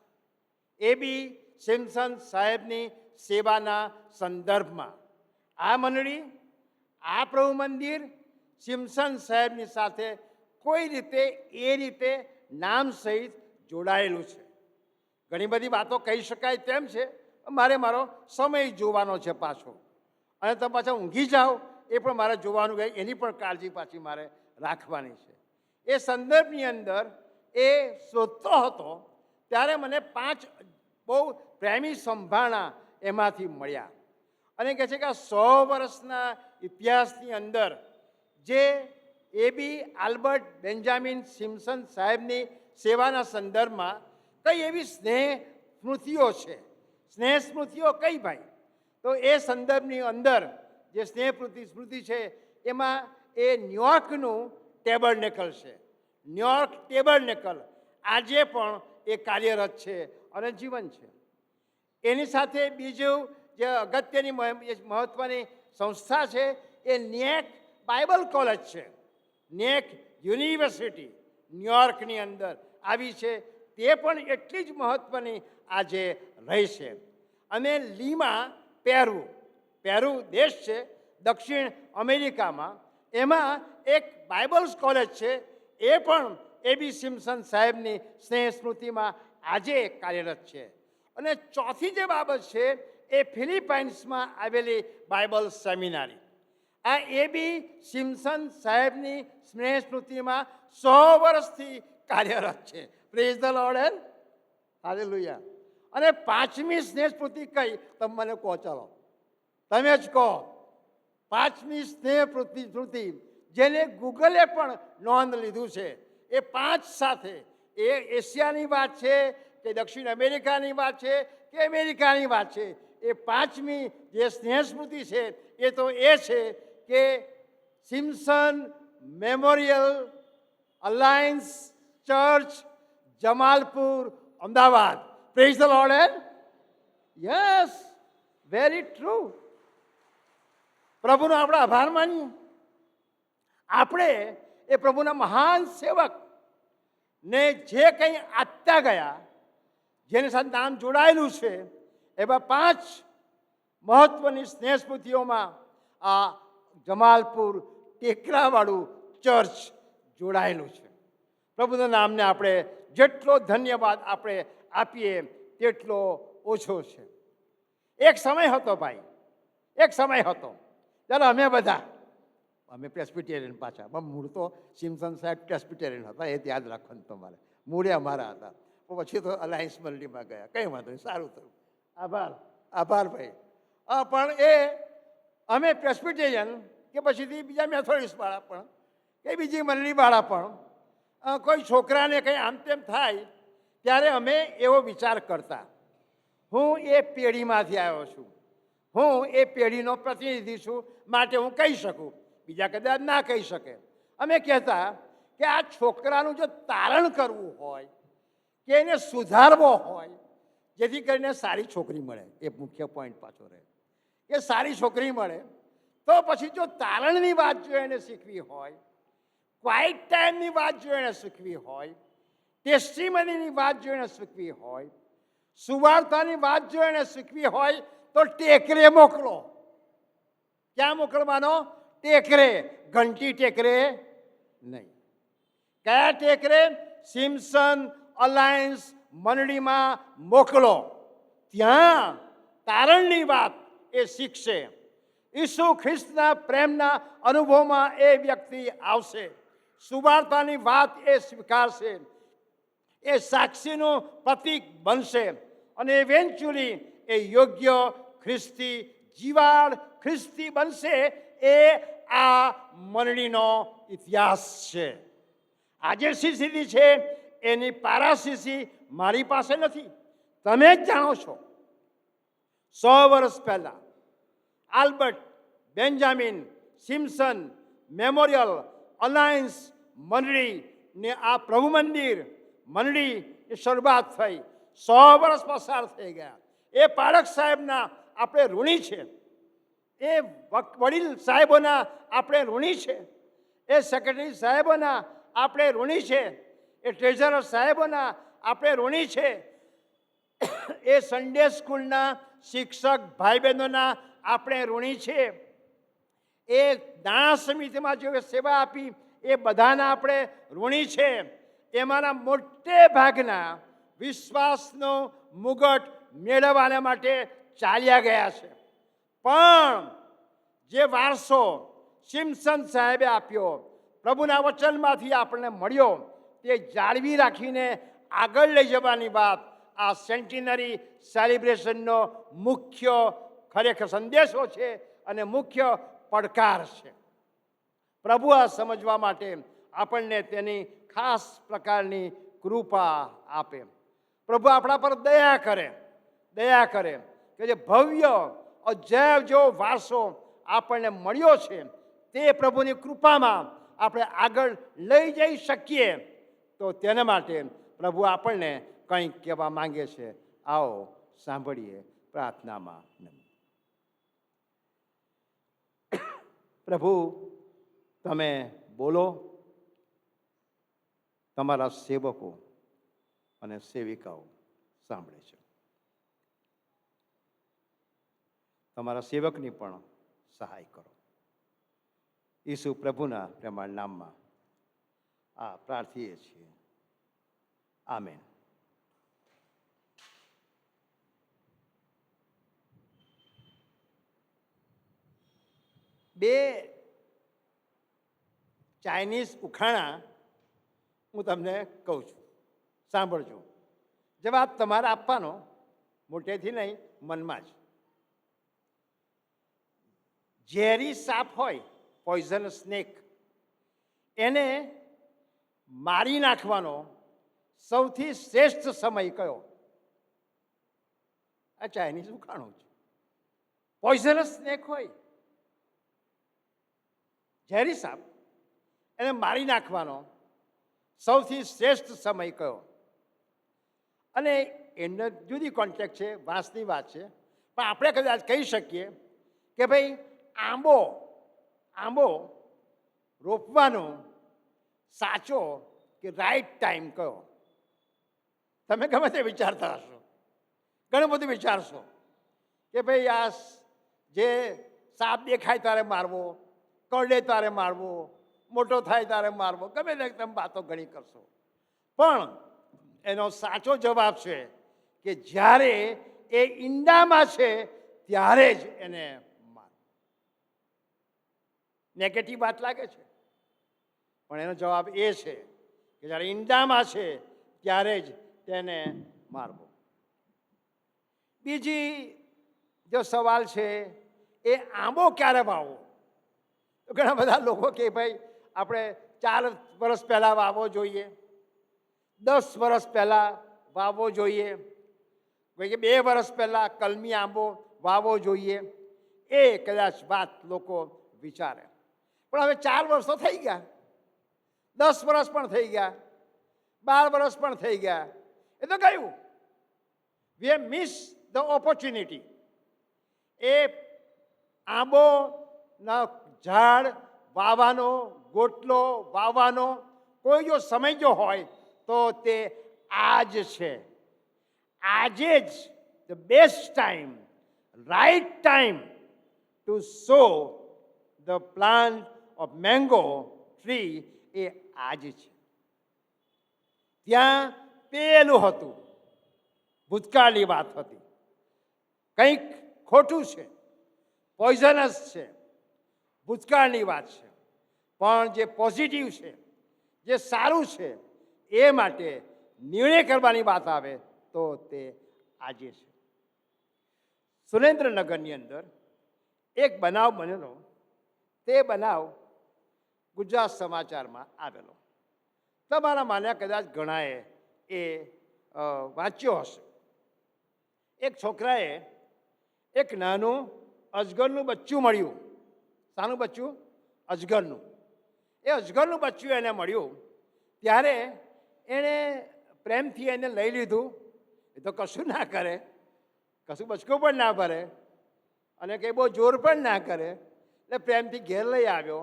એબી સિમ્પસન સાહેબની સેવાના સંદર્ભમાં. આ મંડળી, આ પ્રભુ મંદિર સિમ્પસન સાહેબની સાથે કોઈ રીતે એ રીતે નામ સહિત જોડાયેલું છે. ઘણી બધી વાતો કહી શકાય તેમ છે, મારે મારો સમય જોવાનો છે પાછો, અને તમે પાછા ઊંઘી જાઓ એ પણ મારે જોવાનું ગઈ, એની પણ કાળજી પાછી મારે રાખવાની છે. એ સંદર્ભની અંદર એ શોધતો હતો ત્યારે મને 5 બહુ પ્રેમી સંભારણા એમાંથી મળ્યા. અને કહે છે કે આ 100 વર્ષના ઇતિહાસની અંદર જે એબી આલ્બર્ટ બેન્જામિન સિમ્પસન સાહેબની સેવાના સંદર્ભમાં કઈ એવી સ્નેહ સ્મૃતિઓ છે. સ્નેહ સ્મૃતિઓ કઈ ભાઈ? તો એ સંદર્ભની અંદર જે સ્નેહ સ્મૃતિ છે એમાં એ ન્યુયોર્કનું ટેબરનેકલ છે. ન્યુયોર્ક ટેબરનેકલ આજે પણ એ કાર્યરત છે અને જીવન છે. એની સાથે બીજું જે અગત્યની મહત્ત્વની સંસ્થા છે એ નેક બાઇબલ કોલેજ છે. નેક યુનિવર્સિટી ન્યુયોર્કની અંદર આવી છે, તે પણ એટલી જ મહત્ત્વની આજે રહી છે. અને લીમા પેરુ દેશ છે દક્ષિણ અમેરિકામાં, એમાં એક બાઇબલ કોલેજ છે, એ પણ એબી સિમ્પસન સાહેબની સ્નેહ સ્મૃતિમાં આજે કાર્યરત છે. અને ચોથી જે બાબત છે એ ફિલિપાઇન્સમાં આવેલી બાઇબલ સેમિનારી. આ એબી સિમ્પસન સાહેબની સ્નેહ સ્મૃતિમાં 100 વર્ષથી કાર્યરત છે. Praise the Lord and hallelujah. અને 5મી સ્નેહ સ્મૃતિ કઈ તમે મને કહો, ચાલો તમે જ કહો. 5મી સ્નેહ સ્મૃતિ જેને ગૂગલે પણ નોંધ લીધું છે, એ 5 સાથે એ એશિયાની વાત છે કે દક્ષિણ અમેરિકાની વાત છે કે અમેરિકાની વાત છે, એ 5મી જે સ્નેહ સ્મૃતિ છે એ તો એ છે કે Simpson Memorial Alliance Church, Jamalpur, Ahmedabad. Praise the Lord and yes, very true. પ્રભુનો આપણે આભાર માનીએ. આપણે એ પ્રભુના મહાન સેવક ને જે કંઈ આપતા ગયા, જેની સાથે નામ જોડાયેલું છે, એવા 5 મહત્વની સ્નેહ સ્મૃતિઓમાં આ જમાલપુર ટેકરાવાળું ચર્ચ જોડાયેલું છે. પ્રભુના નામને આપણે જેટલો ધન્યવાદ આપણે આપીએ તેટલો ઓછો છે. એક સમય હતો ભાઈ, એક સમય હતો ચાલો અમે પ્રેસ્બિટેરિયન પાછા, પણ મૂળ તો સિમ્પસન સાહેબ પ્રેસ્બિટેરિયન હતા, એ યાદ રાખવાનું તમારે. મૂળે અમારા હતા, પણ પછી તો અલાયન્સ મંડળીમાં ગયા. કંઈ વાંધો નહીં, સારું થયું. આભાર ભાઈ. પણ એ અમે પ્રેસ્બિટેરિયન કે પછીથી બીજા મેથોડિસ્ટવાળા પણ કે બીજી મંડળીવાળા પણ કોઈ છોકરાને કંઈ આમ તેમ થાય ત્યારે અમે એવો વિચાર કરતા. હું એ પેઢીમાંથી આવ્યો છું, હું એ પેઢીનો પ્રતિનિધિ છું, માટે હું કહી શકું, બીજા કદાચ ના કહી શકે. અમે કહેતા કે આ છોકરાનું જો તારણ કરવું હોય કે એને સુધારવો હોય, જેથી કરીને સારી છોકરી મળે, એ મુખ્ય પોઈન્ટ પાછો રહે કે સારી છોકરી મળે, તો પછી જો તારણની વાત જો એને શીખવી હોય, ક્વાઇટ ટાઈમની વાત જો એને શીખવી હોય, ટેસ્ટિમનીની વાત જો એને શીખવી હોય, સુવાર્તાની વાત જો એને શીખવી હોય, તો ટેકરે મોકલો. ક્યાં મોકલવાનો? ટેકરે. ઘંટી ટેકરે નહીં. કયા ટેકરે? સિમ્પસન અલાયન્સ મંડળીમાં મોકલો. ત્યાં તારણની વાત એ શીખશે. ઈસુ ખ્રિસ્તના પ્રેમના અનુભવમાં એ વ્યક્તિ આવશે. સુવાર્તાની વાત એ સ્વીકારશે, એ સાક્ષીનું પ્રતીક બનશે, અને ઇવેન્ચ્યુઅલી એ યોગ્ય ખ્રિસ્તી જીવાળ ખ્રિસ્તી બનશે. એ આ મંડળીનો ઇતિહાસ છે. આજે શી સ્થિતિ છે એની પારાશીસી મારી પાસે નથી, તમે જ જાણો છો. 100 વર્ષ પહેલાં Albert Benjamin Simpson Memorial Alliance મંડળીને આ પ્રભુ મંદિર મંડળીની શરૂઆત થઈ. 100 વર્ષ પસાર થઈ ગયા. એ પારખ સાહેબના આપણે ઋણી છે. એ વડીલ સાહેબોના આપણે ઋણી છે, એ સેક્રેટરી સાહેબોના આપણે ઋણી છે, એ ટ્રેઝરર સાહેબોના આપણે ઋણી છે, એ સન્ડે સ્કૂલના શિક્ષક ભાઈ બહેનોના આપણે ઋણી છે, એ નાણાં સમિતિમાં જે સેવા આપી એ બધાના આપણે ઋણી છે. એમાંના મોટે ભાગના વિશ્વાસનો મુગટ મેળવવાના માટે ચાલ્યા ગયા છે. પણ જે વારસો સિમ્પસન સાહેબે આપ્યો, પ્રભુના વચનમાંથી આપણને મળ્યો, તે જાળવી રાખીને આગળ લઈ જવાની વાત આ સેન્ટિનરી સેલિબ્રેશનનો મુખ્ય ખરેખર સંદેશો છે અને મુખ્ય પડકાર છે. પ્રભુ આ સમજવા માટે આપણને તેની ખાસ પ્રકારની કૃપા આપે. પ્રભુ આપણા પર દયા કરે કે જે ભવ્ય અજૈવ જેવો વારસો આપણને મળ્યો છે તે પ્રભુની કૃપામાં આપણે આગળ લઈ જઈ શકીએ. તો તેના માટે પ્રભુ આપણને કંઈક કહેવા માંગે છે. આવો સાંભળીએ પ્રાર્થનામાં. પ્રભુ, તમે બોલો, તમારા સેવકો અને સેવિકાઓ સાંભળે છે. તમારા સેવકની પણ સહાય કરો. ઈસુ પ્રભુના પ્રેમાળ નામમાં આ પ્રાર્થીએ છીએ. આમેન. બે ચાઇનીઝ ઉખાણા હું તમને કહું છું, સાંભળજો. જવાબ તમારે આપવાનો, મોટેથી નહીં, મનમાં જ. ઝેરી સાપ હોય, પોઈઝન સ્નેક, એને મારી નાખવાનો સૌથી શ્રેષ્ઠ સમય કયો? આ ચાઇનીઝ ઉખાણું છે. પોઈઝન સ્નેક હોય, ઝેરી સાપ, એને મારી નાખવાનો સૌથી શ્રેષ્ઠ સમય કયો? અને એનો જુદી કોન્ટેક્ટ છે, વાંસની વાત છે, પણ આપણે કદાચ કહી શકીએ કે ભાઈ આંબો રોપવાનો સાચો કે રાઈટ ટાઈમ કયો? તમે ગમે તે વિચારતા હશો, ઘણું બધું વિચારશો કે ભાઈ આ જે સાપ દેખાય ત્યારે મારવો, કરડે તારે મારવો, મોટો થાય તારે મારવો, ગમે તે તમે વાતો ઘણી કરશો. પણ એનો સાચો જવાબ છે કે જ્યારે એ ઈંડામાં છે ત્યારે જ એને મારો. નેગેટિવ વાત લાગે છે, પણ એનો જવાબ એ છે કે જ્યારે ઈંડામાં છે ત્યારે જ તેને મારવો. બીજી જો સવાલ છે એ આંબો ક્યારે વાવવો? ઘણા બધા લોકો કે ભાઈ આપણે 4 વર્ષ પહેલાં વાવવો જોઈએ, 10 વર્ષ પહેલાં વાવવો જોઈએ, કે 2 વર્ષ પહેલાં કલમી આંબો વાવવો જોઈએ. એ કદાચ વાત લોકો વિચારે, પણ હવે 4 વર્ષ તો થઈ ગયા, 10 વર્ષ પણ થઈ ગયા, 12 વર્ષ પણ થઈ ગયા. એ તો ગયું. We have miss the opportunity. એ આંબોના ઝાડ વાવવાનો, ગોટલો વાવવાનો કોઈ જો સમય જો હોય તો તે આજ છે. આજે જ the best time, right time to sow the plant of mango tree એ આજ છે. ત્યાં પેલું હતું, ભૂતકાળની વાત હતી, કંઈક ખોટું છે, પોઈઝનસ છે, ભૂતકાળની વાત છે. પણ જે પોઝિટિવ છે, જે સારું છે, એ માટે નિર્ણય કરવાની વાત આવે તો તે આજે છે. સુરેન્દ્રનગરની અંદર એક બનાવ બનેલો. તે બનાવ ગુજરાત સમાચારમાં આવેલો. તમારા માન્યા કદાચ ઘણાએ એ વાંચ્યો હશે. એક છોકરાએ એક નાનું અજગરનું બચ્ચું મળ્યું. શાનું બચ્ચું? અજગરનું. એ અજગરનું બચ્ચું એને મળ્યું ત્યારે એણે પ્રેમથી એને લઈ લીધું. એ તો કશું ના કરે, કશું બચકું પણ ના ભરે, અને કંઈ બહુ જોર પણ ના કરે, એટલે પ્રેમથી ઘેર લઈ આવ્યો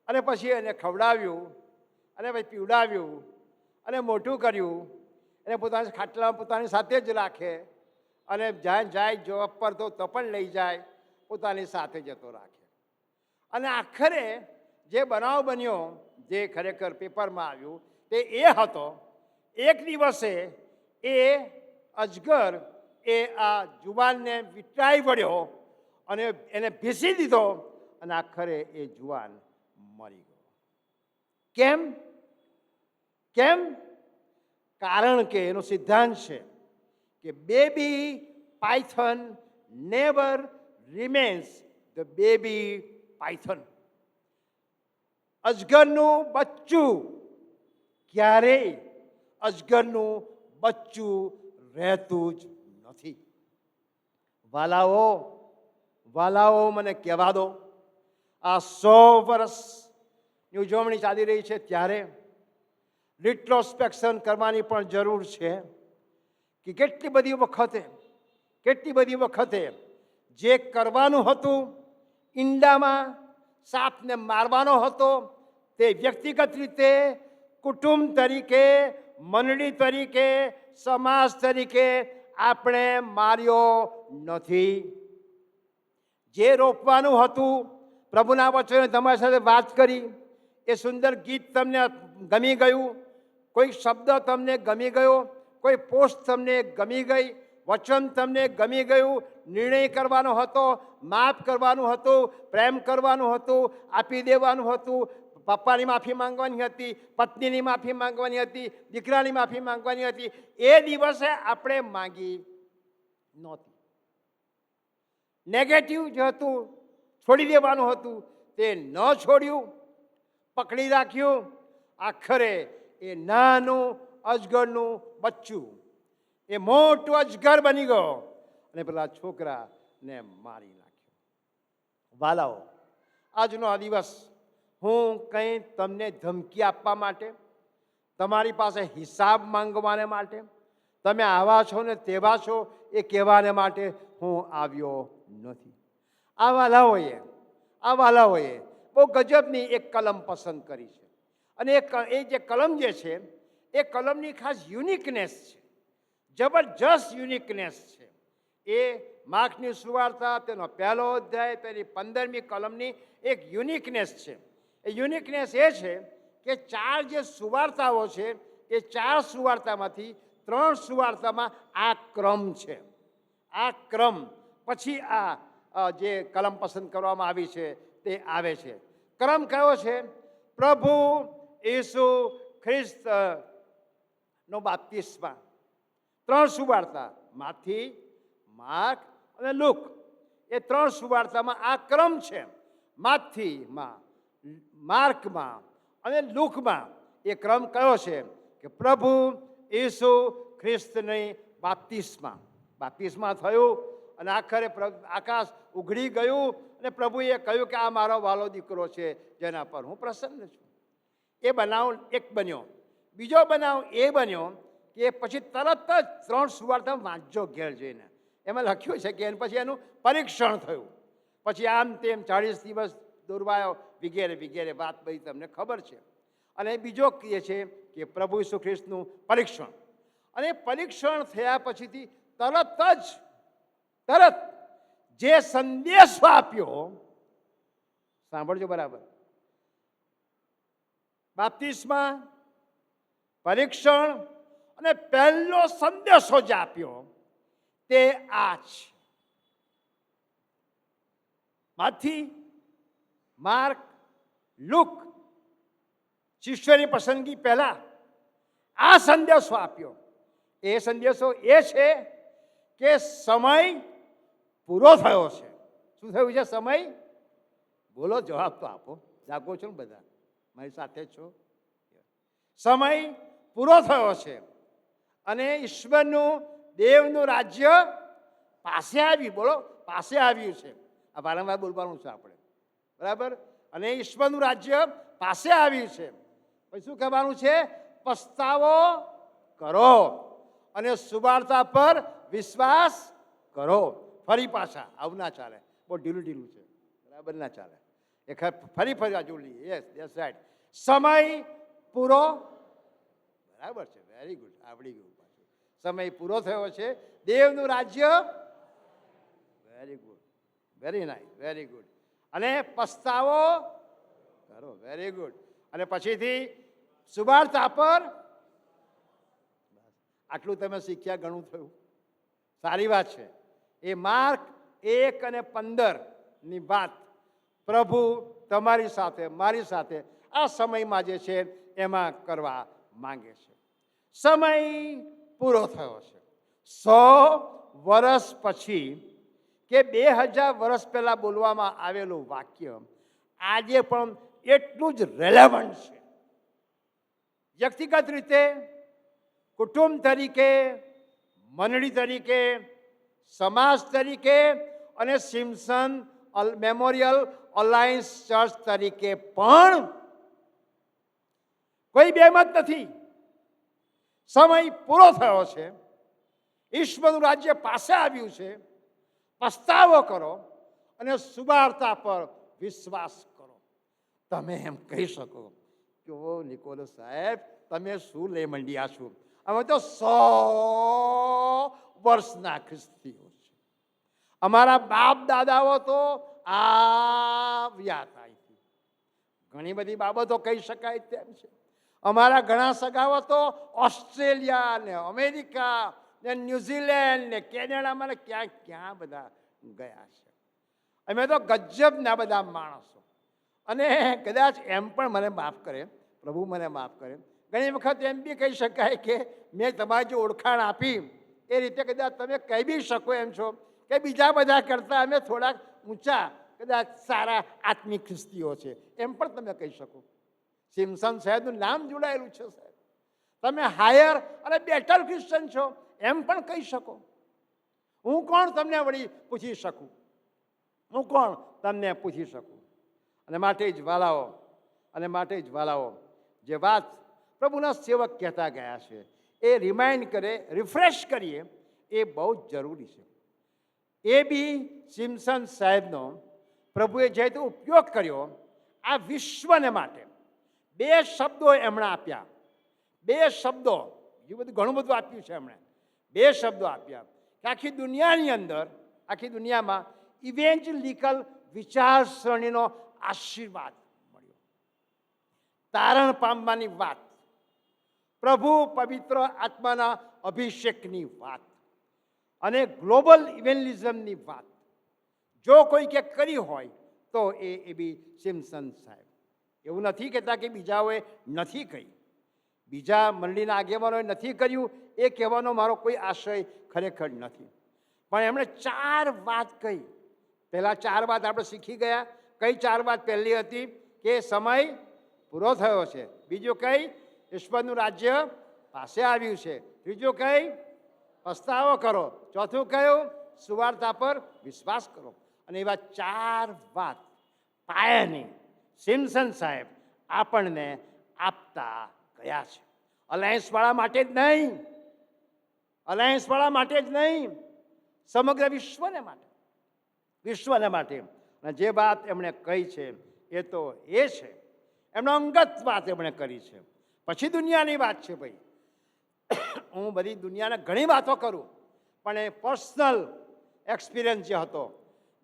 અને પછી એને ખવડાવ્યું અને પછી પીવડાવ્યું અને મોટું કર્યું. એને પોતાની ખાટલામાં પોતાની સાથે જ રાખે અને જ્યાં જાય જોબ પર તો પણ લઈ જાય, પોતાની સાથે જતો રાખે. અને આખરે જે બનાવ બન્યો, જે ખરેખર પેપરમાં આવ્યું, તે એ હતો એક દિવસે એ અજગર એ આ જુવાનને વિટરાઈ પડ્યો અને એને ભીસી દીધો અને આખરે એ જુવાન મરી ગયો. કેમ? કેમ? કારણ કે એનો સિદ્ધાંત છે કે baby python never remains the baby python. અજગરનું બચ્ચું ક્યારેય અજગરનું બચ્ચું રહેતું જ નથી. વાલાઓ મને કહેવા દો, આ 100 વર્ષની ઉજવણી ચાલી રહી છે ત્યારે રિટ્રોસ્પેક્શન કરવાની પણ જરૂર છે કે કેટલી બધી વખતે જે કરવાનું હતું, ઈંડામાં સાપને મારવાનો હતો, તે વ્યક્તિગત રીતે, કુટુંબ તરીકે, મંડળી તરીકે, સમાજ તરીકે આપણે માર્યો નથી. જે રોપવાનું હતું, પ્રભુના વચને તમારી સાથે વાત કરી, એ સુંદર ગીત તમને ગમી ગયું, કોઈ શબ્દ તમને ગમી ગયો, કોઈ પોસ્ટ તમને ગમી ગઈ, વચન તમને ગમી ગયું, નિર્ણય કરવાનો હતો, માફ કરવાનું હતું, પ્રેમ કરવાનું હતું, આપી દેવાનું હતું, પપ્પાની માફી માંગવાની હતી, પત્નીની માફી માંગવાની હતી, દીકરાની માફી માંગવાની હતી, એ દિવસે આપણે માંગી નહોતી. નેગેટિવ જે હતું, છોડી દેવાનું હતું, તે ન છોડ્યું, પકડી રાખ્યું. આખરે એ નાનું અજગરનું બચ્ચું એ મોટું અજગર બની ગયો અને પેલા છોકરાને મારી નાખ્યો. વાલાઓ, આજનો આ દિવસ હું કંઈ તમને ધમકી આપવા માટે, તમારી પાસે હિસાબ માંગવાને માટે, તમે આવા છો ને તેવા છો એ કહેવાને માટે હું આવ્યો નથી. આ વાલાઓએ બહુ ગજબની એક કલમ પસંદ કરી છે અને એ જે કલમ જે છે એ કલમની ખાસ યુનિકનેસ છે, જબરજસ્ત યુનિકનેસ છે. એ માર્કની સુવાર્તા તેનો 1લો અધ્યાય તેની 15મી કલમની એક યુનિકનેસ છે. એ યુનિકનેસ એ છે કે 4 જે સુવાર્તાઓ છે એ 4 સુવાર્તામાંથી 3 સુવાર્તામાં આ ક્રમ છે. આ ક્રમ પછી આ જે કલમ પસંદ કરવામાં આવી છે તે આવે છે. ક્રમ કયો છે? પ્રભુ ઈસુ ખ્રિસ્તનો બાપ્તિસ્મા. 3 સુવાર્તા, માથી, માર્ક અને લુક, એ 3 સુવાર્તામાં આ ક્રમ છે. માથીમાં, માર્કમાં અને લુકમાં એ ક્રમ કયો છે કે પ્રભુ ઈસુ ખ્રિસ્તની બાપ્તિસ્મા થયું અને આખરે આકાશ ઉઘડી ગયું અને પ્રભુએ કહ્યું કે આ મારો વાલો દીકરો છે જેના પર હું પ્રસન્ન છું. એ બનાવ એક બન્યો. બીજો બનાવ એ બન્યો કે પછી તરત જ 3 સુવાર્તા વાંચજો ઘેર જઈને. એમાં લખ્યું છે કે એના પછી એનું પરીક્ષણ થયું. પછી આમ તેમ 40 દિવસ દોરવાયો વગેરે વાત બધી તમને ખબર છે. અને બીજો કહે છે કે પ્રભુ ઈસુ ખ્રિસ્તનું પરીક્ષણ. અને પરીક્ષણ થયા પછીથી તરત જે સંદેશો આપ્યો, સાંભળજો બરાબર, બાપ્તિસ્મા, પરીક્ષણ અને પહેલો સંદેશો જે આપ્યો તે આ છે. માથી, માર્ક, લુક શિષ્યોની પસંદગી પહેલા આ સંદેશો આપ્યો. એ સંદેશો એ છે કે સમય પૂરો થયો છે. શું થયું છે? સમય. બોલો, જવાબ તો આપો. જાગો છો ને બધા, મારી સાથે છો. સમય પૂરો થયો છે અને ઈશ્વરનું, દેવનું રાજ્ય પાસે આવ્યું. બોલો, પાસે આવ્યું છે. આ વારંવાર બોલવાનું છે આપણે, બરાબર? અને ઈશ્વરનું રાજ્ય પાસે આવ્યું છે. પછી શું કહેવાનું છે? પસ્તાવો કરો અને સુવાર્તા પર વિશ્વાસ કરો. ફરી પાછા આવું ના ચાલે. બહુ ઢીલું ઢીલું છે, બરાબર ના ચાલે. એ ફરી આ જોડી. Yes yes right. સમય પૂરો. બરાબર છે, વેરી ગુડ, આવડી ગયું પાછું. સમય પૂરો થયો છે, દેવનું રાજ્ય. Very good, very nice, very good. અને પસ્તાવો કરો. Very good. અને પછીથી સુવાર્તા પર. આટલું તમે શીખ્યા, ઘણું થયું, સારી વાત છે. એ માર્ક 1 અને 15ની વાત પ્રભુ તમારી સાથે, મારી સાથે આ સમયમાં જે છે એમાં કરવા માંગે છે. સમય પૂરો થયો છે. 100 વર્ષ પછી કે 2000 વર્ષ પહેલાં બોલવામાં આવેલું વાક્ય આજે પણ એટલું જ રેલેવન્ટ છે. વ્યક્તિગત રીતે, કુટુંબ તરીકે, મંડળી તરીકે, સમાજ તરીકે અને સિમ્પસન મેમોરિયલ અલાયન્સ ચર્ચ તરીકે પણ કોઈ બેમત નથી. સમય પૂરો થયો છે. ઈશ્વરનું રાજ્ય પાસે આવ્યું છે. પસ્તાવો કરો અને સુવાર્તા પર વિશ્વાસ કરો. તમે એમ કહી શકો કે ઓ નિકોલસ સાહેબ, તમે શું લઈ મંડ્યા છો? અમે તો 100 વર્ષના ખ્રિસ્તીઓ છે. અમારા બાપ દાદાઓ તો આવ્યા હતા અહીંથી. ઘણી બધી બાબતો કહી શકાય તેમ છે. અમારા ઘણા સગાઓ તો ઓસ્ટ્રેલિયા ને અમેરિકા ને ન્યૂઝીલેન્ડ ને કેનેડામાં ને ક્યાં ક્યાં બધા ગયા છે. અમે તો ગજબના બધા માણસો. અને કદાચ એમ પણ મને માફ કરે, પ્રભુ મને માફ કરે, ઘણી વખત એમ બી કહી શકાય કે મેં તમારી જે ઓળખાણ આપી એ રીતે કદાચ તમે કહી બી શકો એમ છો કે બીજા બધા કરતાં અમે થોડાક ઊંચા, કદાચ સારા આત્મિક ખ્રિસ્તીઓ છે, એમ પણ તમે કહી શકો. સિમ્પસન સાહેબનું નામ જોડાયેલું છે સાહેબ. તમે હાયર અને બેટર ક્રિશ્ચન છો એમ પણ કહી શકો. હું કોણ તમને વળી પૂછી શકું? હું કોણ તમને પૂછી શકું? અને માટે જ વાલાઓ, જે વાત પ્રભુના સેવક કહેતા ગયા છે એ રિમાઇન્ડ કરે, રિફ્રેશ કરીએ, એ બહુ જ જરૂરી છે. એ બી સિમ્પસન સાહેબનો પ્રભુએ જે રીતે ઉપયોગ કર્યો આ વિશ્વને માટે, 2 શબ્દો એમણે આપ્યા. 2 શબ્દો, એ બધું ઘણું બધું આપ્યું છે એમણે. 2 શબ્દો આપ્યા કે આખી દુનિયાની અંદર, આખી દુનિયામાં ઇવેન્જલિકલ વિચારસરણીનો આશીર્વાદ મળ્યો. તારણ પામવાની વાત, પ્રભુ પવિત્ર આત્માના અભિષેકની વાત અને ગ્લોબલ ઇવેન્જલિઝમની વાત જો કોઈ કે કરી હોય તો એ બી સિમ્પસન સાહેબ. એવું નથી કહેતા કે બીજાઓએ નથી કહી, બીજા મંડળીના આગેવાનોએ નથી કર્યું, એ કહેવાનો મારો કોઈ આશય ખરેખર નથી. પણ એમણે 4 વાત કહી. પહેલાં 4 વાત આપણે શીખી ગયા. કઈ 4 વાત? પહેલી હતી કે સમય પૂરો થયો છે. બીજું કઈ? ઈશ્વરનું રાજ્ય પાસે આવ્યું છે. ત્રીજું કઈ? પસ્તાવો કરો. ચોથું કયું? સુવાર્તા પર વિશ્વાસ કરો. અને એવા 4 વાત પાયાની સિમ્પસન સાહેબ આપણને આપતા ગયા છે. અલાયન્સવાળા માટે જ નહીં, અલાયન્સવાળા માટે જ નહીં, સમગ્ર વિશ્વને માટે, વિશ્વને માટે. અને જે વાત એમણે કહી છે એ તો એ છે, એમનો અંગત વાત એમણે કરી છે. પછી દુનિયાની વાત છે. ભાઈ, હું બધી દુનિયાને ઘણી વાતો કરું, પણ એ પર્સનલ એક્સપિરિયન્સ જે હતો,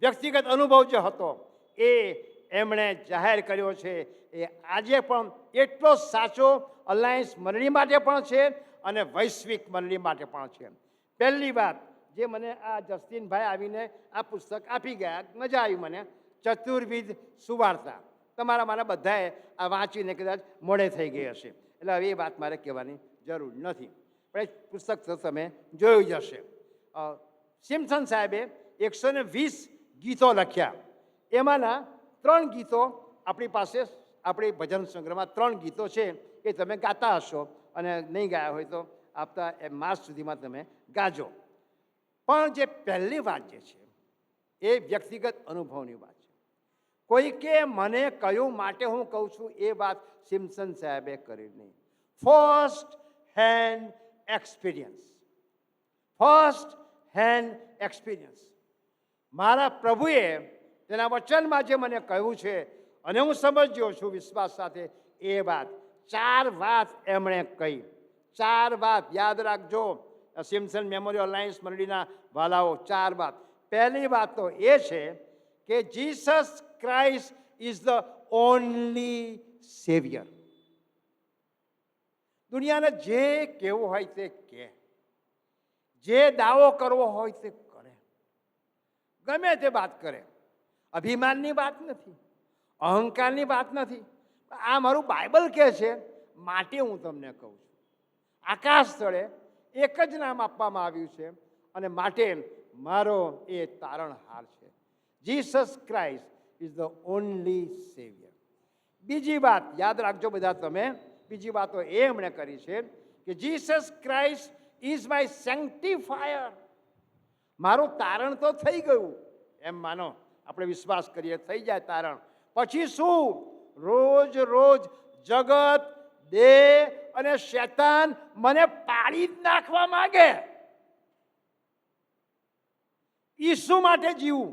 વ્યક્તિગત અનુભવ જે હતો, એ એમણે જાહેર કર્યો છે. એ આજે પણ એટલો સાચો અલાયન્સ મંડળી માટે પણ છે અને વૈશ્વિક મંડળી માટે પણ છે. પહેલી વાત જે મને આ જસ્ટિનભાઈ આવીને આ પુસ્તક આપી ગયા, મજા આવી મને, ચતુર્વિધ સુવાર્તા. તમારા મારા બધાએ આ વાંચીને કદાચ મોડે થઈ ગઈ હશે, એટલે હવે એ વાત મારે કહેવાની જરૂર નથી. પણ એ પુસ્તક તો તમે જોયું જ હશે. સિમ્પસન સાહેબે 120 ગીતો લખ્યા. એમાંના 3 ગીતો આપણી પાસે, આપણી ભજન સંગ્રહમાં 3 ગીતો છે એ તમે ગાતા હશો, અને નહીં ગાયા હોય તો આપતા માસ સુધીમાં તમે ગાજો. પણ જે પહેલી વાત જે છે એ વ્યક્તિગત અનુભવની વાત છે. કોઈકે મને કયું માટે હું કહું છું એ વાત સિમ્પસન સાહેબે કરી નહીં. First hand experience, first hand experience. મારા પ્રભુએ તેના વચનમાં જે મને કહ્યું છે અને હું સમજ્યો છું વિશ્વાસ સાથે, એ વાત 4 વાત એમણે કહી. 4 વાત યાદ રાખજો, સિમ્પસન મેમોરિયલ અલાયન્સ મંડળીના વાલાઓ. 4 વાત. પહેલી વાત તો એ છે કે Jesus Christ is the only saviour. દુનિયાને જે કહેવું હોય તે કહે, જે દાવો કરવો હોય તે કરે, ગમે તે વાત કરે. અભિમાનની વાત નથી, અહંકારની વાત નથી. આ મારું બાઇબલ કહે છે માટે હું તમને કહું છું. આકાશ સ્થળે એક જ નામ આપવામાં આવ્યું છે અને માટે મારો એ તારણહાર છે. Jesus Christ is the only saviour. બીજી વાત યાદ રાખજો બધા તમે. બીજી વાતો એ એમણે કરી છે કે જીસસ ક્રાઇસ્ટ ઇઝ માય સેન્ટિફાયર. મારું તારણ તો થઈ ગયું એમ માનો, આપણે વિશ્વાસ કરીએ થઈ જાય તારણ. પછી શું? રોજ રોજ જગત, દેહ અને શૈતાન મને પાડી જ નાખવા માંગે. ઈસુ માટે જીવું,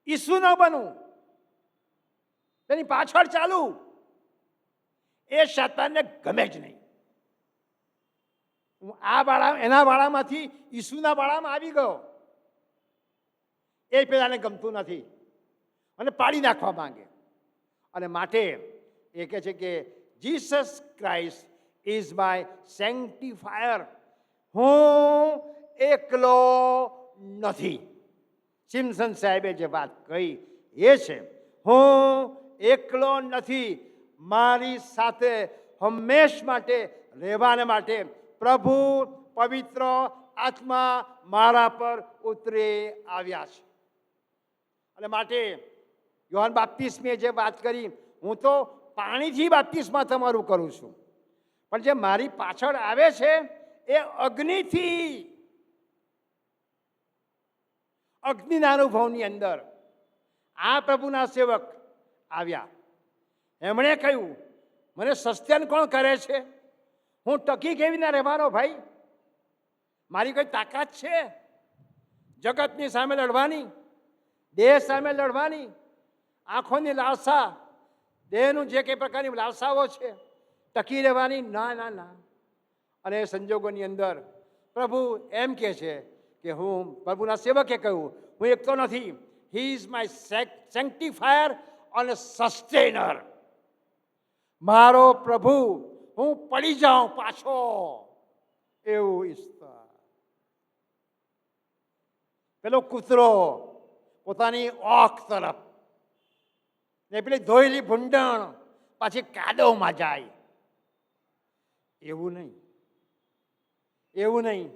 ઈસુ ન બનવું, તેની પાછળ ચાલવું, એ શૈતાનને ગમે જ નહીં. હું આ બાળા એના બાળામાંથી ઈસુના બાળામાં આવી ગયો, એ પેલાને ગમતું નથી અને પાડી નાખવા માંગે. અને માટે એ કહે છે કે જીસસ ક્રાઇસ્ટ ઇઝ માય સેન્ટિફાયર. હું એકલો નથી. સિમ્પસન સાહેબે જે વાત કહી એ છે, હું એકલો નથી. મારી સાથે હંમેશ માટે રહેવાને માટે પ્રભુ પવિત્ર આત્મા મારા પર ઉતરી આવ્યા છે. અને માટે યોહાન બાપ્તિસ્મીએ જે વાત કરી, હું તો પાણીથી બાપ્તિસ્મા તમારું કરું છું, પણ જે મારી પાછળ આવે છે એ અગ્નિથી. અગ્નિના અનુભવની અંદર આ પ્રભુના સેવક આવ્યા. એમણે કહ્યું, મને સસ્તન કોણ કરે છે? હું ટકી કેવી ના રહેવાનો ભાઈ? મારી કોઈ તાકાત છે જગતની સામે લડવાની, દેહ સામે લડવાની? આંખોની લાલસા, દેહનું જે કંઈ પ્રકારની લાલસાઓ છે, ટકી રહેવાની? ના ના ના. અને એ સંજોગોની અંદર પ્રભુ એમ કહે છે કે હું, પ્રભુના સેવકે કહ્યું, હું એકતો નથી. હી ઇઝ માય સેન્ટિફાયર અને સસ્ટેનર. મારો પ્રભુ, હું પડી જાઉં પાછો એવું ઈચ્છતા. પેલો કૂતરો પોતાની ઓખ તરફ ને પેલી ધોયેલી ભૂંડણ પાછી કાદવમાં જાય, એવું નહીં, એવું નહીં,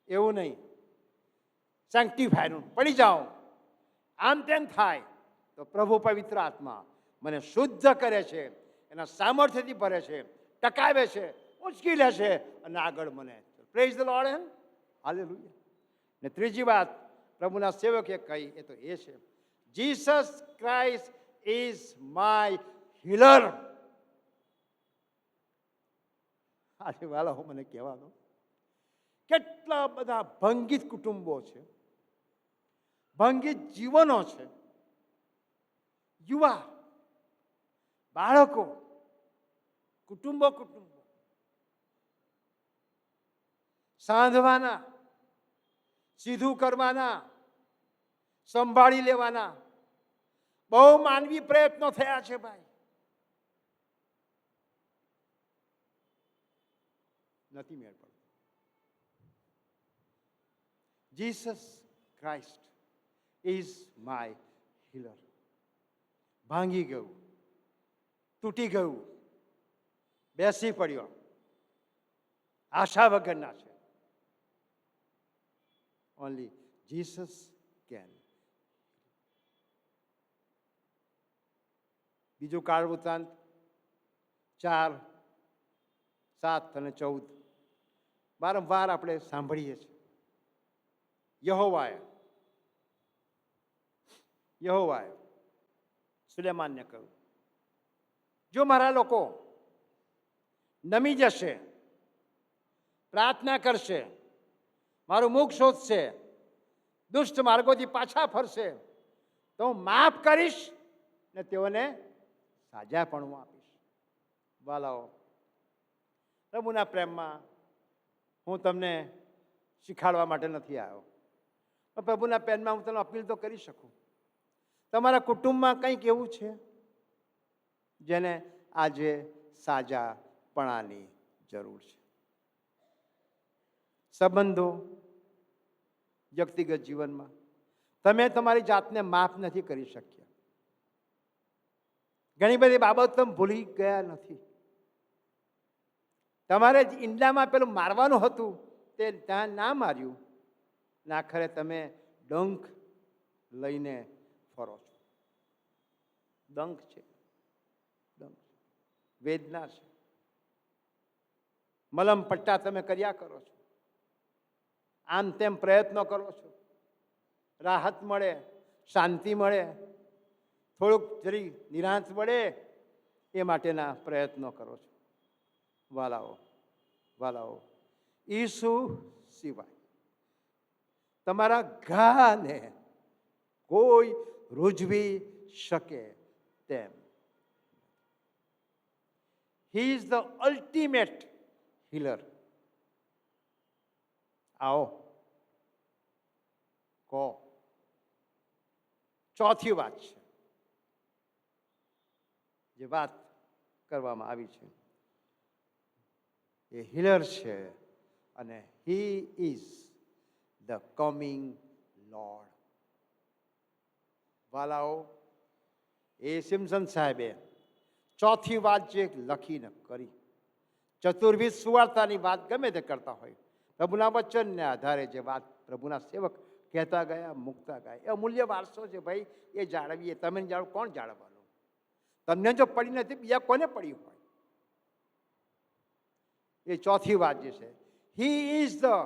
એવું નહીં. સેન્ટિફાયર પડી જાઉં, આમ તેમ થાય તો પ્રભુ પવિત્ર આત્મા મને શુદ્ધ કરે છે, એના સામર્થ્યથી ભરે છે, ટકાવે છે, ઉંચકી લે છે અને આગળ મને. પ્રેઝ ધ લોર્ડ એમ, હાલેલુયા. ને ત્રીજી વાત પ્રભુના સેવકે કહી એ તો એ છે, Jesus Christ is my healer. આજે વાલા હું મને કહેવા દો, કેટલા બધા ભંગિત કુટુંબો છે, ભંગિત જીવનો છે, યુવા બાળકો, કુટુંબો સાંધવાના, સીધું કરવાના, સંભાળી લેવાના બહુ માનવી પ્રયત્નો થયા છે ભાઈ. નથી મેળ પડતો. Jesus Christ is my healer. ભાંગી ગયું, તૂટી ગયું, બેસી પડ્યો, આશા વગરના છે. Only Jesus can. બીજું કાળ વૃત્તાંત 4:7 અને 14 વારંવાર આપણે સાંભળીએ છીએ. યહોવાએ સુલેમાનને કહ્યું, જો મારા લોકો નમી જશે, પ્રાર્થના કરશે, મારું મુખ શોધશે, દુષ્ટ માર્ગોથી પાછા ફરશે તો હું માફ કરીશ ને તેઓને સાજાપણું આપીશ. વાલાઓ, પ્રભુના પ્રેમમાં હું તમને શીખવાડવા માટે નથી આવ્યો, પણ પ્રભુના પ્રેમમાં હું તમને અપીલ તો કરી શકું. તમારા કુટુંબમાં કંઈક એવું છે જેને આજે સાજાપણાની જરૂર છે. સંબંધો, વ્યક્તિગત જીવનમાં તમે તમારી જાતને માફ નથી કરી શક્યા. ઘણી બધી બાબતો તમે ભૂલી ગયા નથી. તમારે ઈંડામાં પેલું મારવાનું હતું તે ત્યાં ના માર્યું ને આખરે તમે ડંખ લઈને ફરો છો. ડંખ છે, ડંખ, વેદના છે. મલમ પટ્ટા તમે કર્યા કરો છો, આમ તેમ પ્રયત્નો કરો છો, રાહત મળે, શાંતિ મળે, થોડુંક જરી નિરાંત મળે એ માટેના પ્રયત્નો કરો છો. વાલાઓ, વાલાઓ, ઈસુ સિવાય તમારા ઘાને કોઈ રૂઝવી શકે તેમ. હી ઇઝ ધ અલ્ટિમેટ હીલર. આવો કહો. ચોથી વાત છે જે વાત કરવામાં આવી છે એ હીલર છે અને he is the coming Lord. વાલાઓ, એ સિમ્પસન સાહેબે ચોથી વાત જે લખીને કરી, ચતુર્વિધ સુવાર્તાની વાત ગમે તે કરતા હોય, પ્રભુના વચનને આધારે જે વાત પ્રભુના સેવક કહેતા ગયા, મૂકતા ગયા, એ અમૂલ્ય વારસો છે ભાઈ. એ જાળવીએ. તમે જાણો, કોણ જાળવવાનું? તમને જો પડી નથી, બીજા કોને પડી હોય? એ ચોથી વાત જે છે, હી ઇઝ ધ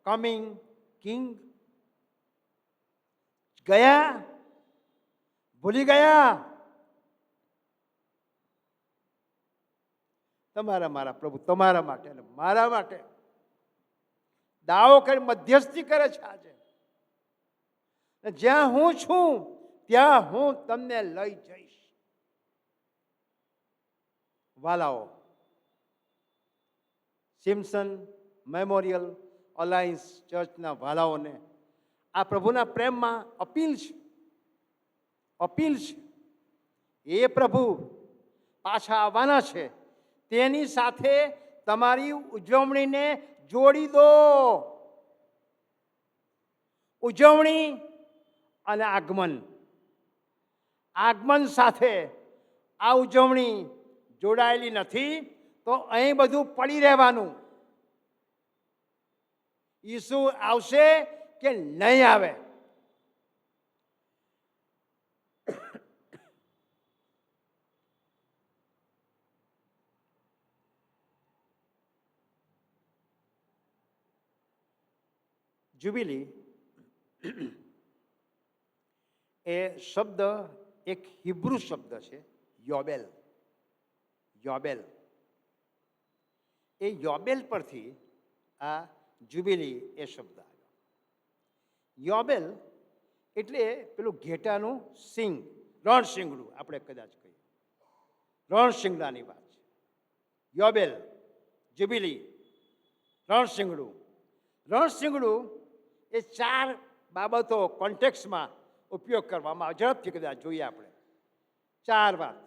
કમિંગ કિંગ. ગયા? ભૂલી ગયા? તમારા મારા પ્રભુ તમારા માટે અને મારા માટે દાવો કરી મધ્યસ્થી કરે છે આજે. જ્યાં હું છું ત્યાં હું તમને લઈ જઈશ. વાલાઓ, સિમ્પસન મેમોરિયલ અલાયન્સ ચર્ચના વાલાઓને આ પ્રભુના પ્રેમમાં અપીલ છે, અપીલ છે. એ પ્રભુ પાછા આવવાના છે, તેની સાથે તમારી ઉજવણીને જોડી દો. ઉજવણી અને આગમન, આગમન સાથે આ ઉજવણી જોડાયેલી નથી તો અહીં બધું પડી રહેવાનું. ઈસુ આવશે કે નહીં આવે? જ્યુબિલી એ શબ્દ એક હિબ્રુ શબ્દ છે, યોબેલ. યોબેલ, એ યોબેલ પરથી આ જ્યુબિલી એ શબ્દ આવ્યો. યોબેલ એટલે પેલું ઘેટાનું સિંગ, રણશીંગડું આપણે કદાચ કહીએ, રણશીંગડાની વાત છે. યોબેલ, જ્યુબિલી, રણશીંગડું. રણશીંગડું એ ચાર બાબતો કોન્ટેક્સમાં ઉપયોગ કરવામાં આવે. ઝડપથી કદાચ જોઈએ આપણે. ચાર વાત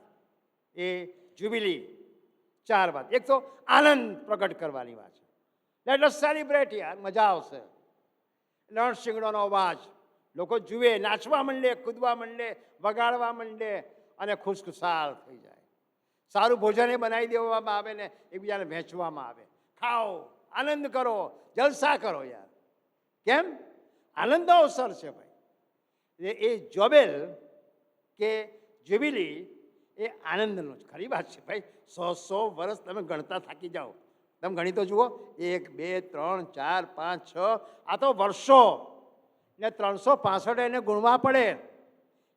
એ જ્યુબિલી, ચાર વાત. એક તો આનંદ પ્રગટ કરવાની વાત છે. લેટ અસ સેલિબ્રેટ યાર, મજા આવશે. રણશીંગડાનો અવાજ, લોકો જુએ, નાચવા માંડે, કૂદવા માંડે, વગાડવા માંડે અને ખુશખુશાલ થઈ જાય. સારું ભોજન એ બનાવી દેવામાં આવે ને એકબીજાને વહેંચવામાં આવે. ખાઓ, આનંદ કરો, જલસા કરો યાર. કેમ? આનંદનો અવસર છે ભાઈ. એ જોબેલ કે જ્યુબિલી એ આનંદનો જ ખરી વાત છે ભાઈ. 100 વર્ષ તમે ગણતા થાકી જાઓ. તમે ગણી તો જુઓ, 1 2 3 4 5 6, આ તો વર્ષો ને 365 એને ગુણવા પડે.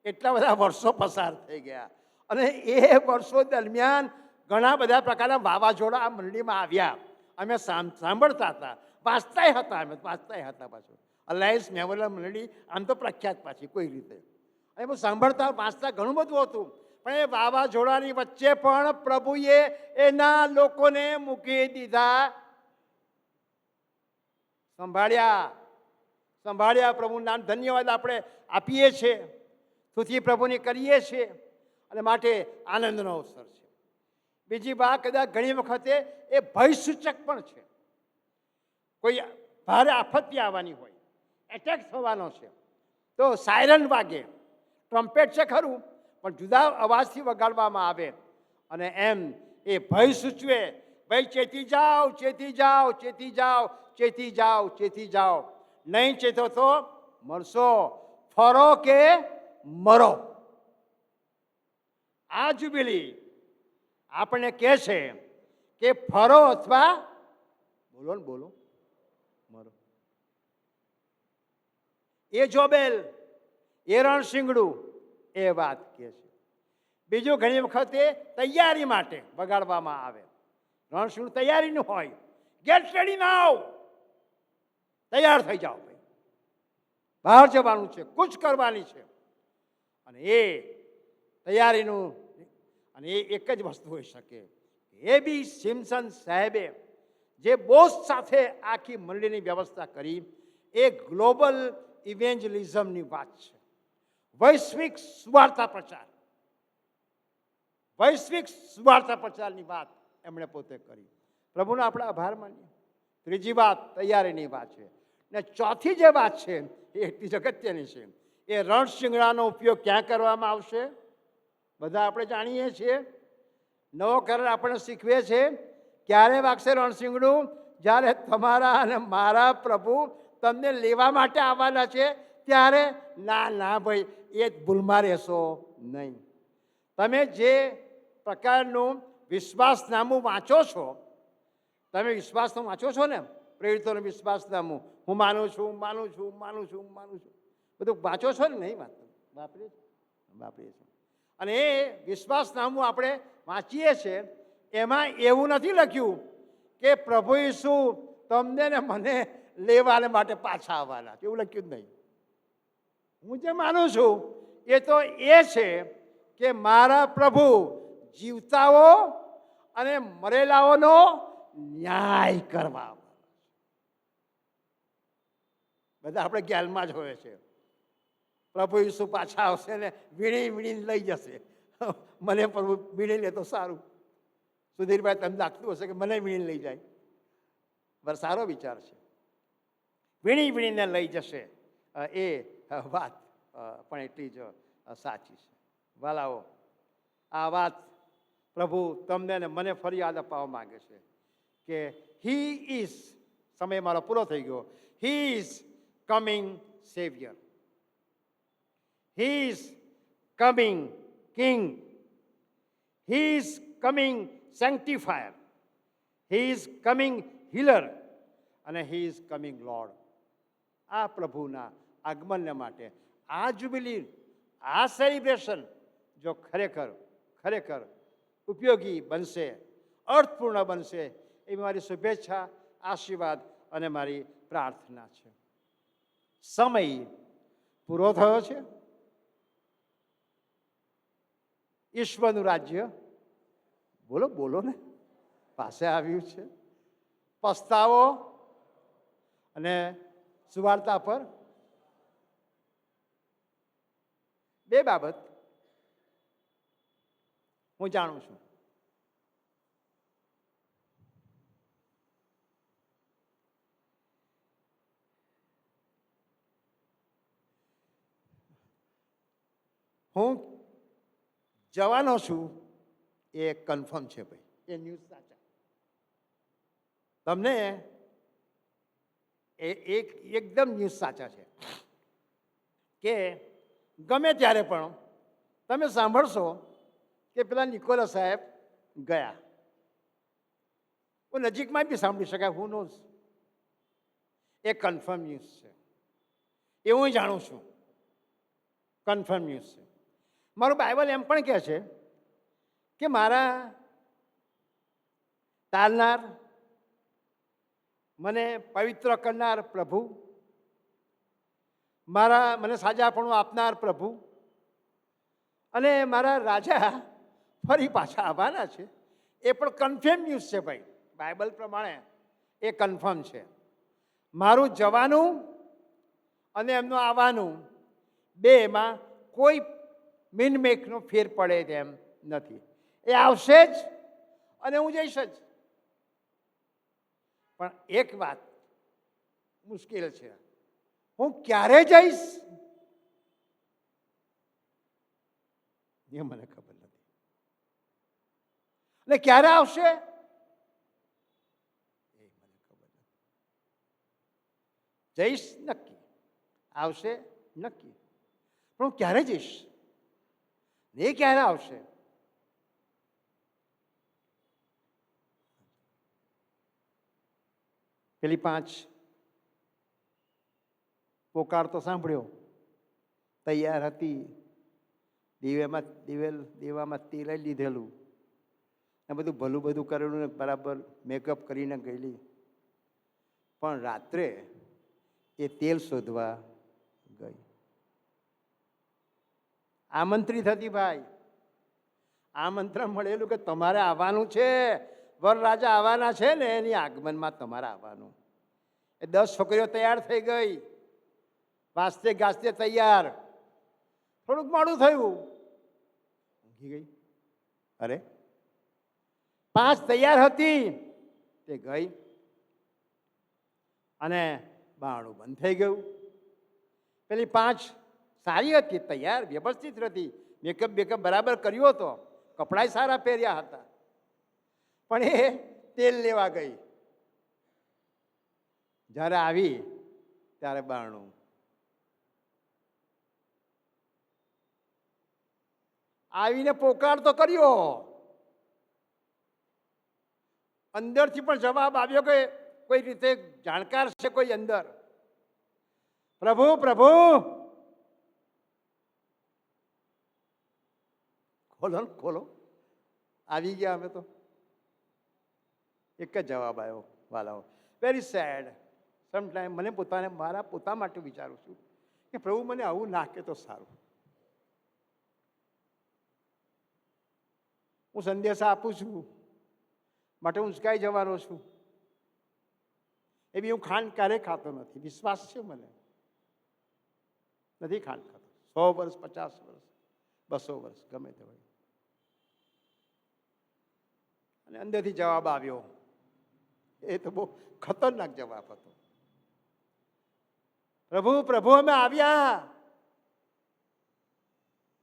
એટલા બધા વર્ષો પસાર થઈ ગયા અને એ વર્ષો દરમિયાન ઘણા બધા પ્રકારના વાવાઝોડા આ મંડળીમાં આવ્યા. અમે સાંભળતા હતા, વાંચતા હતા, અમે વાંચતા હતા પાછું. અલાયન્સ મેમોરિયલ મંડળી આમ તો પ્રખ્યાત પાછી કોઈ રીતે. અને બહુ સાંભળતા વાંચતા ઘણું બધું હતું, પણ એ વાવાઝોડાની વચ્ચે પણ પ્રભુએ એના લોકોને મૂકી દીધા, સંભાળ્યા. પ્રભુનું નામ ધન્યવાદ આપણે આપીએ છીએ, સ્તુતિ પ્રભુની કરીએ છીએ, અને માટે આનંદનો અવસર છે. બીજી વાત, કદાચ ઘણી વખતે એ ભયસૂચક પણ છે. કોઈ ભારે આફત આવવાની હોય, એટેક થવાનો છે, તો સાયરન વાગે, ટ્રમ્પેટ છે ખરું, પણ જુદા અવાજથી વગાડવામાં આવે, અને એમ એ ભય સૂચવે, ભાઈ ચેતી જાઓ, ચેતી જાઓ, ચેતી જાઓ, ચેતી જાઓ, ચેતી જાઓ, નહીં ચેતો તો મરશો, ફરો કે મરો. આ જુબિલી આપણને કહે છે કે ફરો અથવા બોલો ને બોલો મરો. એ જોબેલ, એ રણશીંગડું એ વાત કહે છે. બીજું, ઘણી વખતે તૈયારી માટે વગાડવામાં આવે. રણશીંગડું તૈયારીનું હોય, ગેટ રેડી નાવ, તૈયાર થઈ જાઓ ભાઈ, બહાર જવાનું છે, કૂચ કરવાની છે. અને એ તૈયારીનું, અને એ એક જ વસ્તુ હોઈ શકે. એ.બી. સિમ્પસન સાહેબે જે બોસ સાથે આખી મંડળીની વ્યવસ્થા કરી, એ ગ્લોબલ ઇવેન્જલિઝમની વાત છે. વૈશ્વિક સુવાર્તા પ્રચાર, વૈશ્વિક સુવાર્તા પ્રચારની વાત એમણે પોતે કરી. પ્રભુનો આપણે આભાર માનીએ. ત્રીજી વાત તૈયારીની વાત છે. ને ચોથી જે વાત છે એ એટલી જ અગત્યની છે. એ રણશીંગડાનો ઉપયોગ ક્યાં કરવામાં આવશે? બધા આપણે જાણીએ છીએ. નવો કરાર આપણને શીખવે છે ક્યારે વાગશે રણશીંગડું? જ્યારે તમારા અને મારા પ્રભુ તમને લેવા માટે આવવાના છે ત્યારે. ના ભાઈ, એ ભૂલમાં રહેશો નહીં. તમે જે પ્રકારનું વિશ્વાસનામું વાંચો છો, તમે વિશ્વાસનામું વાંચો છો ને, પ્રેરિતોનું વિશ્વાસનામું, હું માનું છું, માનું છું, માનું છું, માનું છું, બધું વાંચો છો ને? નહીં વાંચો, વાપરીએ છીએ. અને એ વિશ્વાસનામું આપણે વાંચીએ છીએ, એમાં એવું નથી લખ્યું કે પ્રભુ ઈસુ તમને ને મને લેવાને માટે પાછા આવવાના, એવું લખ્યું જ નહીં. હું જે માનું છું એ તો એ છે કે મારા પ્રભુ જીવતાઓ અને મરેલાઓનો ન્યાય કરવા. બધા આપણે જ્ઞાનમાં જ હોય છે. પ્રભુ ઈસુ પાછા આવશે ને વીણીને લઈ જશે. મને પ્રભુ વીણી લે તો સારું. સુધીરભાઈ, તમને લાગતું હશે કે મને વીણીને લઈ જાય, બરાબર, સારો વિચાર છે. વીણીને લઈ જશે એ વાત પણ એટલી જ સાચી છે. વાલાઓ, આ વાત પ્રભુ તમને અને મને ફરી યાદ અપાવવા માંગે છે કે હી ઇઝ, સમય મારો પૂરો થઈ ગયો, he is coming saviour, he is coming king, he is coming sanctifier, he is coming healer, અને હી ઇઝ કમિંગ લોર્ડ. આ પ્રભુના આગમનને માટે આ જુબિલી, આ સેલિબ્રેશન જો ખરેખર ઉપયોગી બનશે, અર્થપૂર્ણ બનશે, એ મારી શુભેચ્છા, આશીર્વાદ અને મારી પ્રાર્થના છે. સમય પૂરો થયો છે. ઈશ્વરનું રાજ્ય, બોલો ને, પાસે આવ્યું છે. પસ્તાવો અને સુવાર્તા પર બે બાબત હું જાણું છું. હું જવાનો છું એ કન્ફર્મ છે ભાઈ, એ ન્યૂઝ સાચા. તમને એકદમ ન્યૂઝ સાચા છે કે ગમે ત્યારે પણ તમે સાંભળશો કે પેલા નિકોલસ સાહેબ ગયા. નજીકમાં બી સાંભળી શકાય, હુ નોઝ. એ કન્ફર્મ ન્યૂઝ છે, એ હું જાણું છું. કન્ફર્મ ન્યૂઝ છે. મારું બાઇબલ એમ પણ કહે છે કે મારા તારનાર, મને પવિત્ર કરનાર પ્રભુ મને સાજાપણું આપનાર પ્રભુ અને મારા રાજા ફરી પાછા આવવાના છે. એ પણ કન્ફર્મ ન્યૂઝ છે ભાઈ, બાઇબલ પ્રમાણે એ કન્ફર્મ છે. મારું જવાનું અને એમનું આવવાનું બેમાં કોઈ મિનમેકનો ફેર પડે તેમ નથી. એ આવશે જ અને હું જઈશ જ. પણ એક વાત મુશ્કેલ છે, હું ક્યારે જઈશ એ મને ખબર નથી. અને ક્યારે આવશે એ મને ખબર નથી. જઈશ નક્કી, આવશે નક્કી, પણ હું ક્યારે જઈશ ને ક્યારે આવશે પેલી 5 પોકાર તો સાંભળ્યો, તૈયાર હતી, દીવામાં તેલ લીધેલું ને બધું ભલું બધું કરેલું ને બરાબર મેકઅપ કરીને ગયેલી. પણ રાત્રે એ તેલ શોધવા ગઈ. આમંત્રિત હતી ભાઈ, આમંત્રણ મળેલું કે તમારે આવવાનું છે, વરરાજા આવવાના છે ને એની આગમનમાં તમારે આવવાનું. એ 10 છોકરીઓ તૈયાર થઈ ગઈ, વાસ્તે ગાસ્તે તૈયાર. થોડુંક મોડું થયું, ઊંઘી ગઈ. અરે 5 તૈયાર હતી તે ગઈ અને બારણું બંધ થઈ ગયું. પેલી 5 સારી હતી, તૈયાર વ્યવસ્થિત હતી, મેકઅપ બરાબર કર્યો હતો, કપડાય સારા પહેર્યા હતા, પણ એ તેલ લેવા ગઈ. જ્યારે આવી ત્યારે બારણું. આવીને પોકાર તો કર્યો, અંદરથી પણ જવાબ આવ્યો કે કોઈ રીતે જાણકાર છે કોઈ અંદર, પ્રભુ પ્રભુ ખોલો ખોલો. આવી ગયા અમે તો. એક જ જવાબ આવ્યો વાલાઓ, વેરી સેડ. સમટાઈમ મને મારા પોતા માટે વિચારું છું કે પ્રભુ મને આવું નાખે તો સારું. હું સંદેશા આપું છું માટે હું ઉંચકાઈ જવાનો છું. એવી હું ખાંડ ક્યારેય ખાતો નથી, વિશ્વાસ છે મને, નથી ખાંડ ખાતો. 100 વર્ષ, 50 વર્ષ, 200 વર્ષ ગમે તે હોય. અને અંદરથી જવાબ આવ્યો, એ તો બહુ ખતરનાક જવાબ હતો. પ્રભુ પ્રભુ અમે આવ્યા,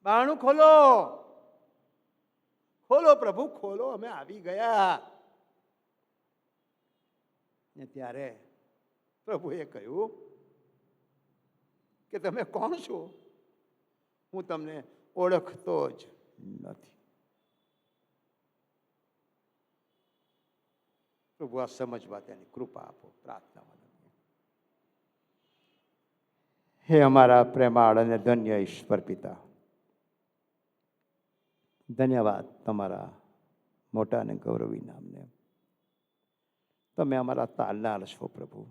બારણું ખોલો ખોલો પ્રભુ ખોલો, અમે આવી ગયા. ને ત્યારે પ્રભુએ કહ્યું કે તમે કોણ છો? હું તમને ઓળખતો જ નથી. પ્રભુ આ સમજવા તેની કૃપા આપો, પ્રાર્થના. હે અમારા પ્રેમાળ અને ધન્ય ઈશ્વર પિતા, ધન્યવાદ તમારા મોટા અને ગૌરવી નામને. તમે અમારા તાલનાર છો પ્રભુ.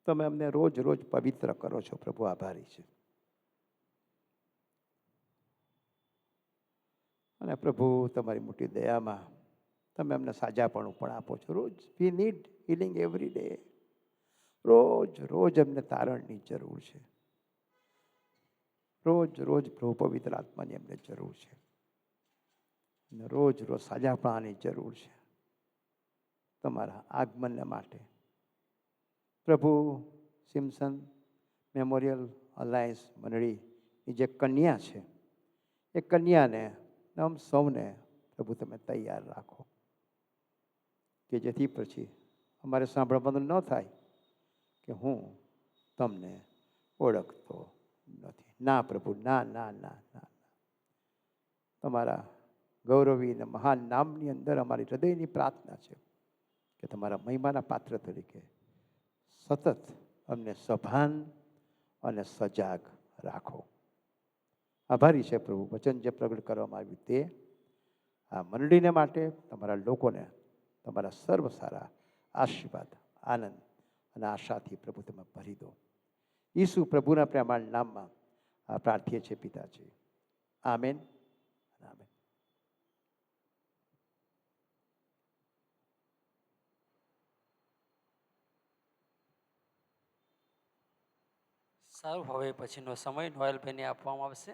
તમે અમને રોજ રોજ પવિત્ર કરો છો પ્રભુ, આભારી છે. અને પ્રભુ તમારી મોટી દયામાં તમે અમને સાજાપણું પણ આપો છો. રોજ we need healing every day. રોજ રોજ અમને તારણની જરૂર છે. રોજ રોજ પ્રભુ પવિત્ર આત્માની અમને જરૂર છે. અને રોજ રોજ સાજાપણાની જરૂર છે તમારા આગમનને માટે. પ્રભુ સિમ્સન મેમોરિયલ અલાયન્સ મંડળીની જે કન્યા છે, એ કન્યાને આમ સૌને પ્રભુ તમે તૈયાર રાખો, કે જેથી પછી અમારે સાંભળવાનું ન થાય કે હું તમને ઓળખતો નથી. ના પ્રભુ, ના ના ના ના. તમારા ગૌરવી અને મહાન નામની અંદર અમારી હૃદયની પ્રાર્થના છે કે તમારા મહિમાના પાત્ર તરીકે સતત અમને સભાન અને સજાગ રાખો. આભારી છે પ્રભુ, વચન જે પ્રગટ કરવામાં આવ્યું તે આ મંડળીને માટે, તમારા લોકોને તમારા સર્વ સારા આશીર્વાદ, આનંદ અને આશાથી પ્રભુ તમે ભરી દો. ઈસુ પ્રભુના પ્રેમાળ નામમાં પ્રાર્થીએ છીએ પિતાજી. આમેન. આમેન. સારું, હવે પછીનો સમય નોએલભાઈને આપવામાં આવશે.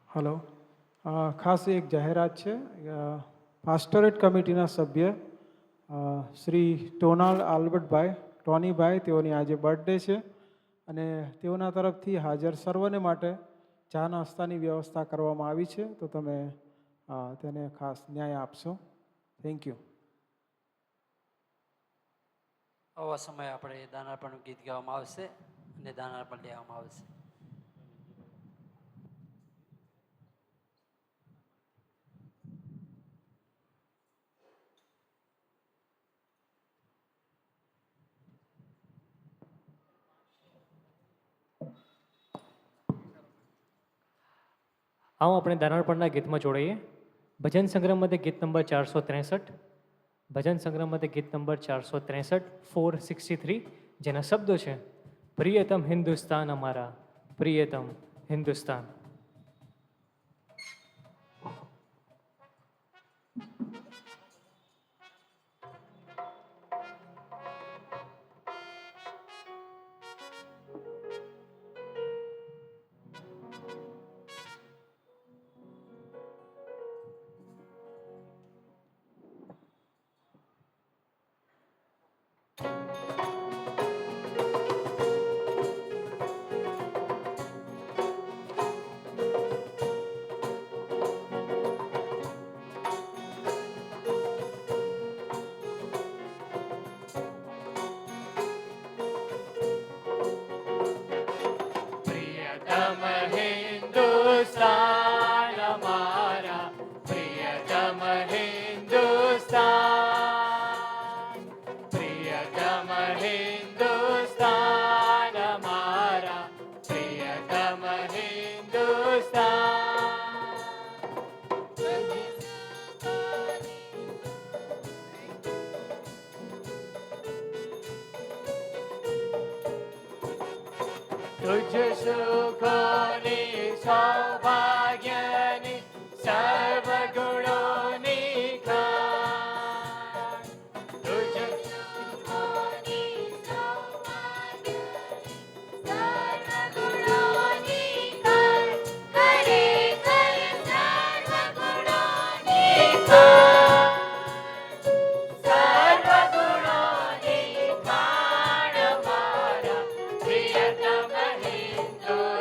હલો, ખાસ એક જાહેરાત છે. પાસ્ટોરેટ કમિટીના સભ્ય શ્રી ટોનાલ્ડ આલ્બર્ટભાઈ ટોનીભાઈ, તેઓની આજે બર્થડે છે અને તેઓના તરફથી હાજર સર્વને માટે ચા નાસ્તાની વ્યવસ્થા કરવામાં આવી છે, તો તમે તેને ખાસ ન્યાય આપશો. Thank you. આવા સમયે આપણે દાનાર્પણનું ગીત ગાવામાં આવશે અને દાનાર્પણ લેવામાં આવશે. આવો આપણે દાનાર્પણના ગીતમાં જોડાઈએ. ભજન સંગ્રહમાંથી ગીત નંબર 463, ભજન સંગ્રહમાંથી ગીત નંબર 463 463, જેના શબ્દો છે પ્રિયતમ હિન્દુસ્તાન અમારા, પ્રિયતમ હિન્દુસ્તાન. પ્રિયતમ હિન્દુસ્તાન અમારા, પ્રિયતમ હિન્દુસ્તાન, પ્રિયતમ હિન્દુસ્તાન અમારા, પ્રિયતમ હિન્દુસ્તાન. તુજ સુખોની સૌભાગ્યની સર્વ ગુણોની ખાણ, તુજ સુખોની સૌભાગ્યની સર્વ ગુણોની ખાણ, ખરેખર સર્વ ગુણોની ખાણ, સર્વ ગુણોની ખાણ અમારા પ્રિયતમ હિન્દુસ્તાન.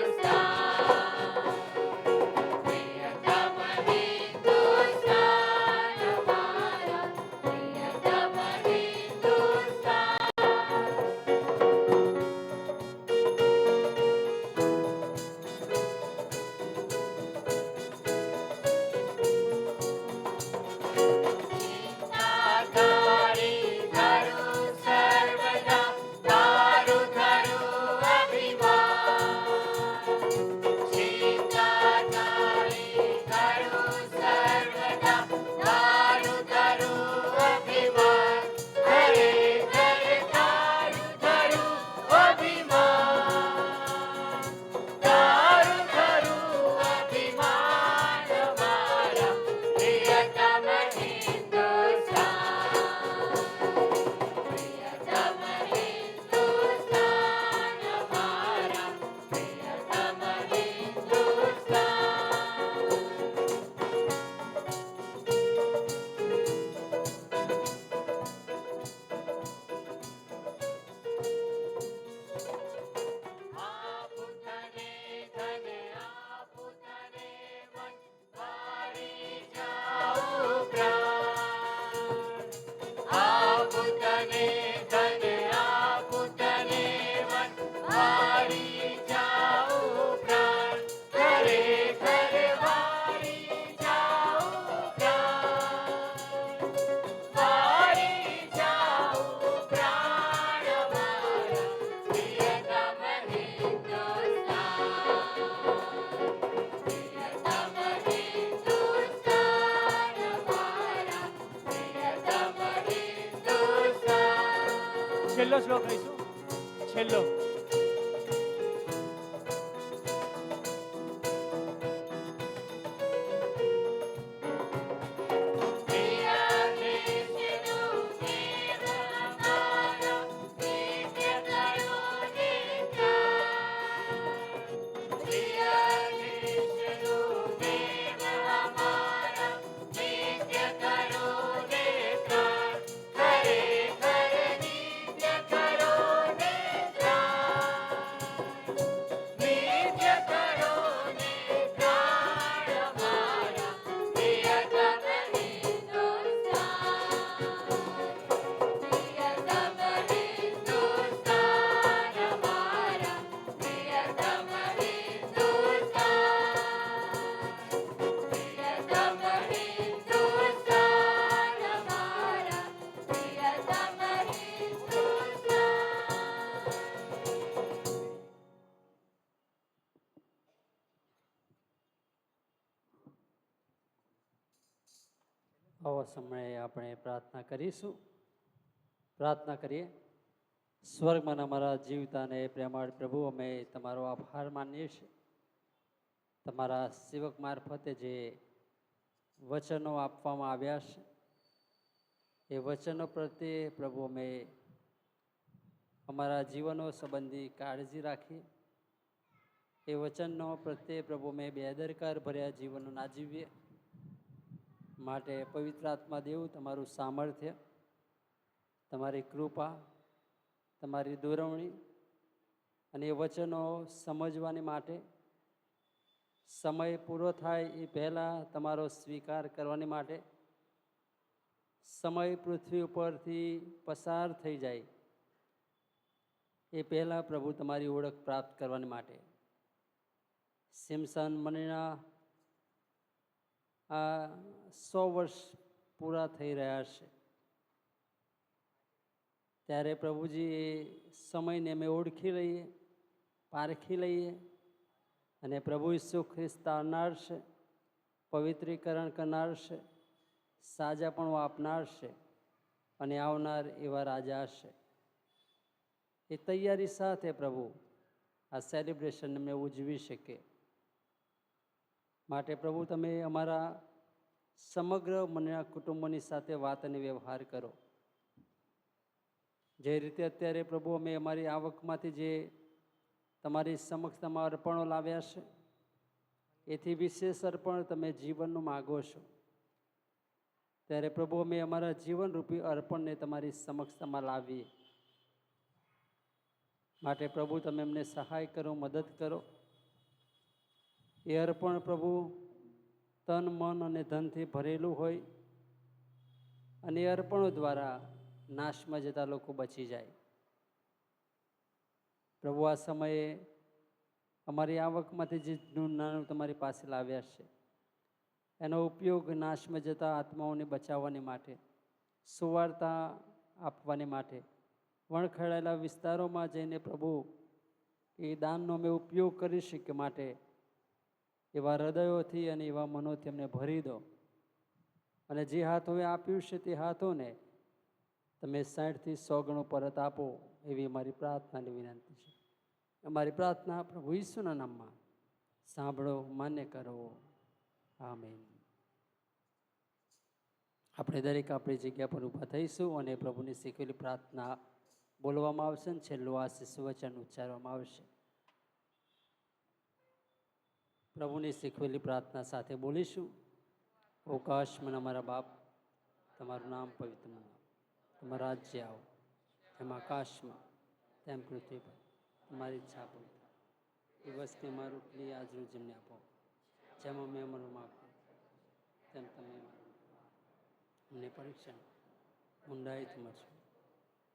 છેલ્લો શ્લોક લઈશું, છેલ્લો. પ્રિય વિષ્ણુ દેવ અમારા, નિત્ય કરો નિત્યાન. પ્રિય વિષ્ણુ દેવ અમારા, નિત્ય કરો નિત્યાન. ખરેખર નિત્ય કરો નિત્યાન. નિત્ય કરો નિત્યાન અમારા, પ્રિયતમ હિન્દુસ્તાન. પ્રિયતમ હિન્દુસ્તાન અમારા, પ્રિયતમ હિન્દુસ્તાન. પ્રિયતમ હિન્દુસ્તાન અમારા, પ્રિયતમ હિન્દુસ્તાન. આવા સમયે આપણે પ્રાર્થના કરીશું. પ્રાર્થના કરીએ. સ્વર્ગમાં અમારા જીવતા અને પ્રેમાળ પ્રભુ, અમે તમારો આભાર માનીએ છીએ. તમારા સેવક મારફતે જે વચનો આપવામાં આવ્યા છે, એ વચનો પ્રત્યે પ્રભુ અમે અમારા જીવનો સંબંધી કાળજી રાખીએ. એ વચનનો પ્રત્યે પ્રભુ અમે બેદરકાર ભર્યા જીવનો ના જીવીએ. માટે પવિત્ર આત્મા દેવ, તમારું સામર્થ્ય, તમારી કૃપા, તમારી દોરવણી અને એ વચનો સમજવાની માટે સમય પૂરો થાય એ પહેલાં તમારો સ્વીકાર કરવાની માટે, સમય પૃથ્વી ઉપરથી પસાર થઈ જાય એ પહેલાં પ્રભુ તમારી ઓળખ પ્રાપ્ત કરવાની માટે, સિમસન મનીના આ 100 વર્ષ પૂરા થઈ રહ્યા છે, ત્યારે પ્રભુજી એ સમયને અમે ઓળખી લઈએ, પારખી લઈએ અને પ્રભુ ઈસુ ખ્રિસ્ત આવનાર છે, પવિત્રીકરણ કરનાર છે, સાજાપણું આપનાર છે અને આવનાર એવા રાજા છે. એ તૈયારી સાથે પ્રભુ આ સેલિબ્રેશન અમે ઉજવી શકીએ. માટે પ્રભુ તમે અમારા સમગ્ર મનના કુટુંબોની સાથે વાત અને વ્યવહાર કરો. જે રીતે અત્યારે પ્રભુ અમે અમારી આવકમાંથી જે તમારી સમક્ષ તમારા અર્પણો લાવ્યા છે, એથી વિશેષ અર્પણ તમે જીવનનું માગો છો, ત્યારે પ્રભુ અમે અમારા જીવનરૂપી અર્પણને તમારી સમક્ષમાં લાવીએ. માટે પ્રભુ તમે અમને સહાય કરો, મદદ કરો. એ અર્પણ પ્રભુ તન, મન અને ધનથી ભરેલું હોય અને એ અર્પણો દ્વારા નાશમાં જતા લોકો બચી જાય. પ્રભુ આ સમયે અમારી આવકમાંથી જે નાનું તમારી પાસે લાવ્યા છે, એનો ઉપયોગ નાશમાં જતા આત્માઓને બચાવવાની માટે, સુવાર્તા આપવાની માટે, વણખેડાયેલા વિસ્તારોમાં જઈને પ્રભુ એ દાનનો અમે ઉપયોગ કરી શકીએ. માટે એવા હૃદયોથી અને એવા મનોથી અમને ભરી દો અને જે હાથોએ આપ્યું છે તે હાથોને તમે 60થી 100 ગણું પરત આપો, એવી અમારી પ્રાર્થનાની વિનંતી છે. અમારી પ્રાર્થના પ્રભુ ઈસુના નામમાં સાંભળો, માન્ય કરો. આમેન. આપણે દરેક આપણી જગ્યા પર ઊભા થઈશું અને પ્રભુની શીખવેલી પ્રાર્થના બોલવામાં આવશે અને છેલ્લું આશીષ વચન ઉચ્ચારવામાં આવશે. પ્રભુની શીખવેલી પ્રાર્થના સાથે બોલીશું. અવકાશમાં અમારા બાપ, તમારું નામ પવિત્ર નામ, તમારું રાજ્ય આવો, તેમ આકાશમાં તેમ પૃથ્વી પર તમારી ઈચ્છા પૂરી થાય. એ વસ્તી અમારું રોટલી આજ રોજ અમને આપો, જેમ અમે અમારું માગો તેમ તમે અમને પરીક્ષણ ઊંડાઈથી મળશો,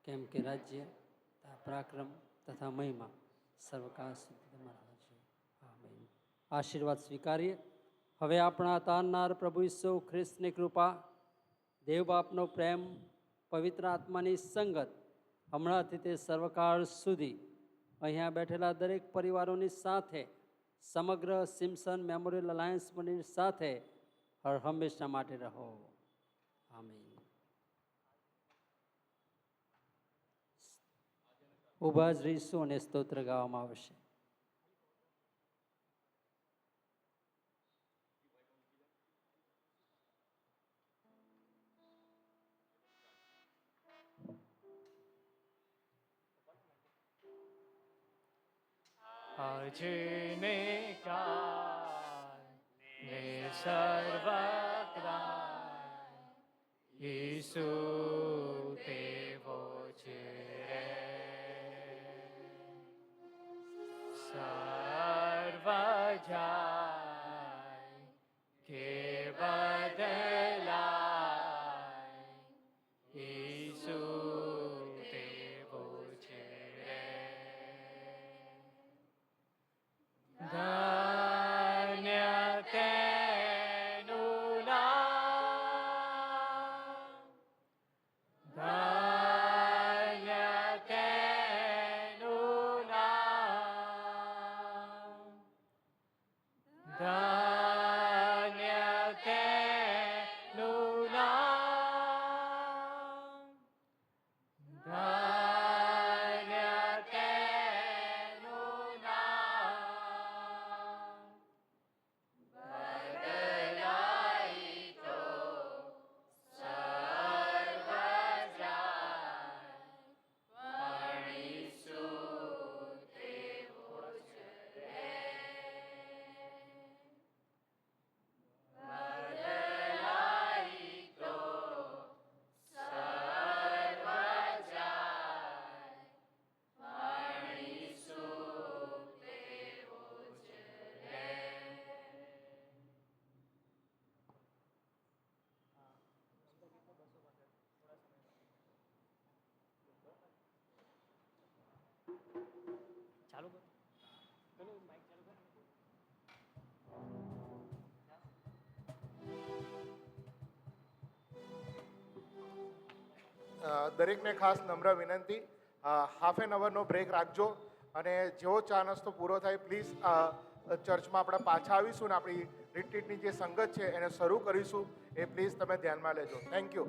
કેમ કે રાજ્ય, પરાક્રમ તથા મહિમા સર્વકાળ સુધી તમારા છે. આમેન. આશીર્વાદ સ્વીકારીએ. હવે આપણા તારનાર પ્રભુ ઈસુ ખ્રિસ્તની કૃપા, દેવ બાપનો પ્રેમ, પવિત્ર આત્માની સંગત હમણાંથી તે સર્વકાળ સુધી અહીંયા બેઠેલા દરેક પરિવારોની સાથે, સમગ્ર સિમ્પસન મેમોરિયલ અલાયન્સ મંડળ સાથે હંમેશા માટે રહો. આમીન. ઊભા જ રહીશું અને સ્તોત્ર ગાવામાં આવશે. અજને કાલ ને સર્વકાલ ઈસુ તેવો છે રે. સર્વ જાય કે બદલાય ઈસુ તેવો છે રે. ધન્ય તેનું નામ, ધન્ય તેનું નામ, ધન્ય તેનું નામ, ધન્ય તેનું નામ. બદલાઈ તો સર્વ જાય પણ ઈસુ તેવો છે રે. બદલાઈ તો સર્વ જાય પણ ઈસુ તેવો છે રે. ચાલુ કર પેલું માઇક ચાલુ કર. દરેકને ખાસ નમ્ર વિનંતી, હાફ એન અવરનો બ્રેક રાખજો અને જેવો ચા નાસ્તો પૂરો થાય પ્લીઝ ચર્ચમાં આપણે પાછા આવીશું ને આપણી રિટ્રીટની જે સંગત છે એને શરૂ કરીશું એ પ્લીઝ તમે ધ્યાનમાં લેજો. Thank you.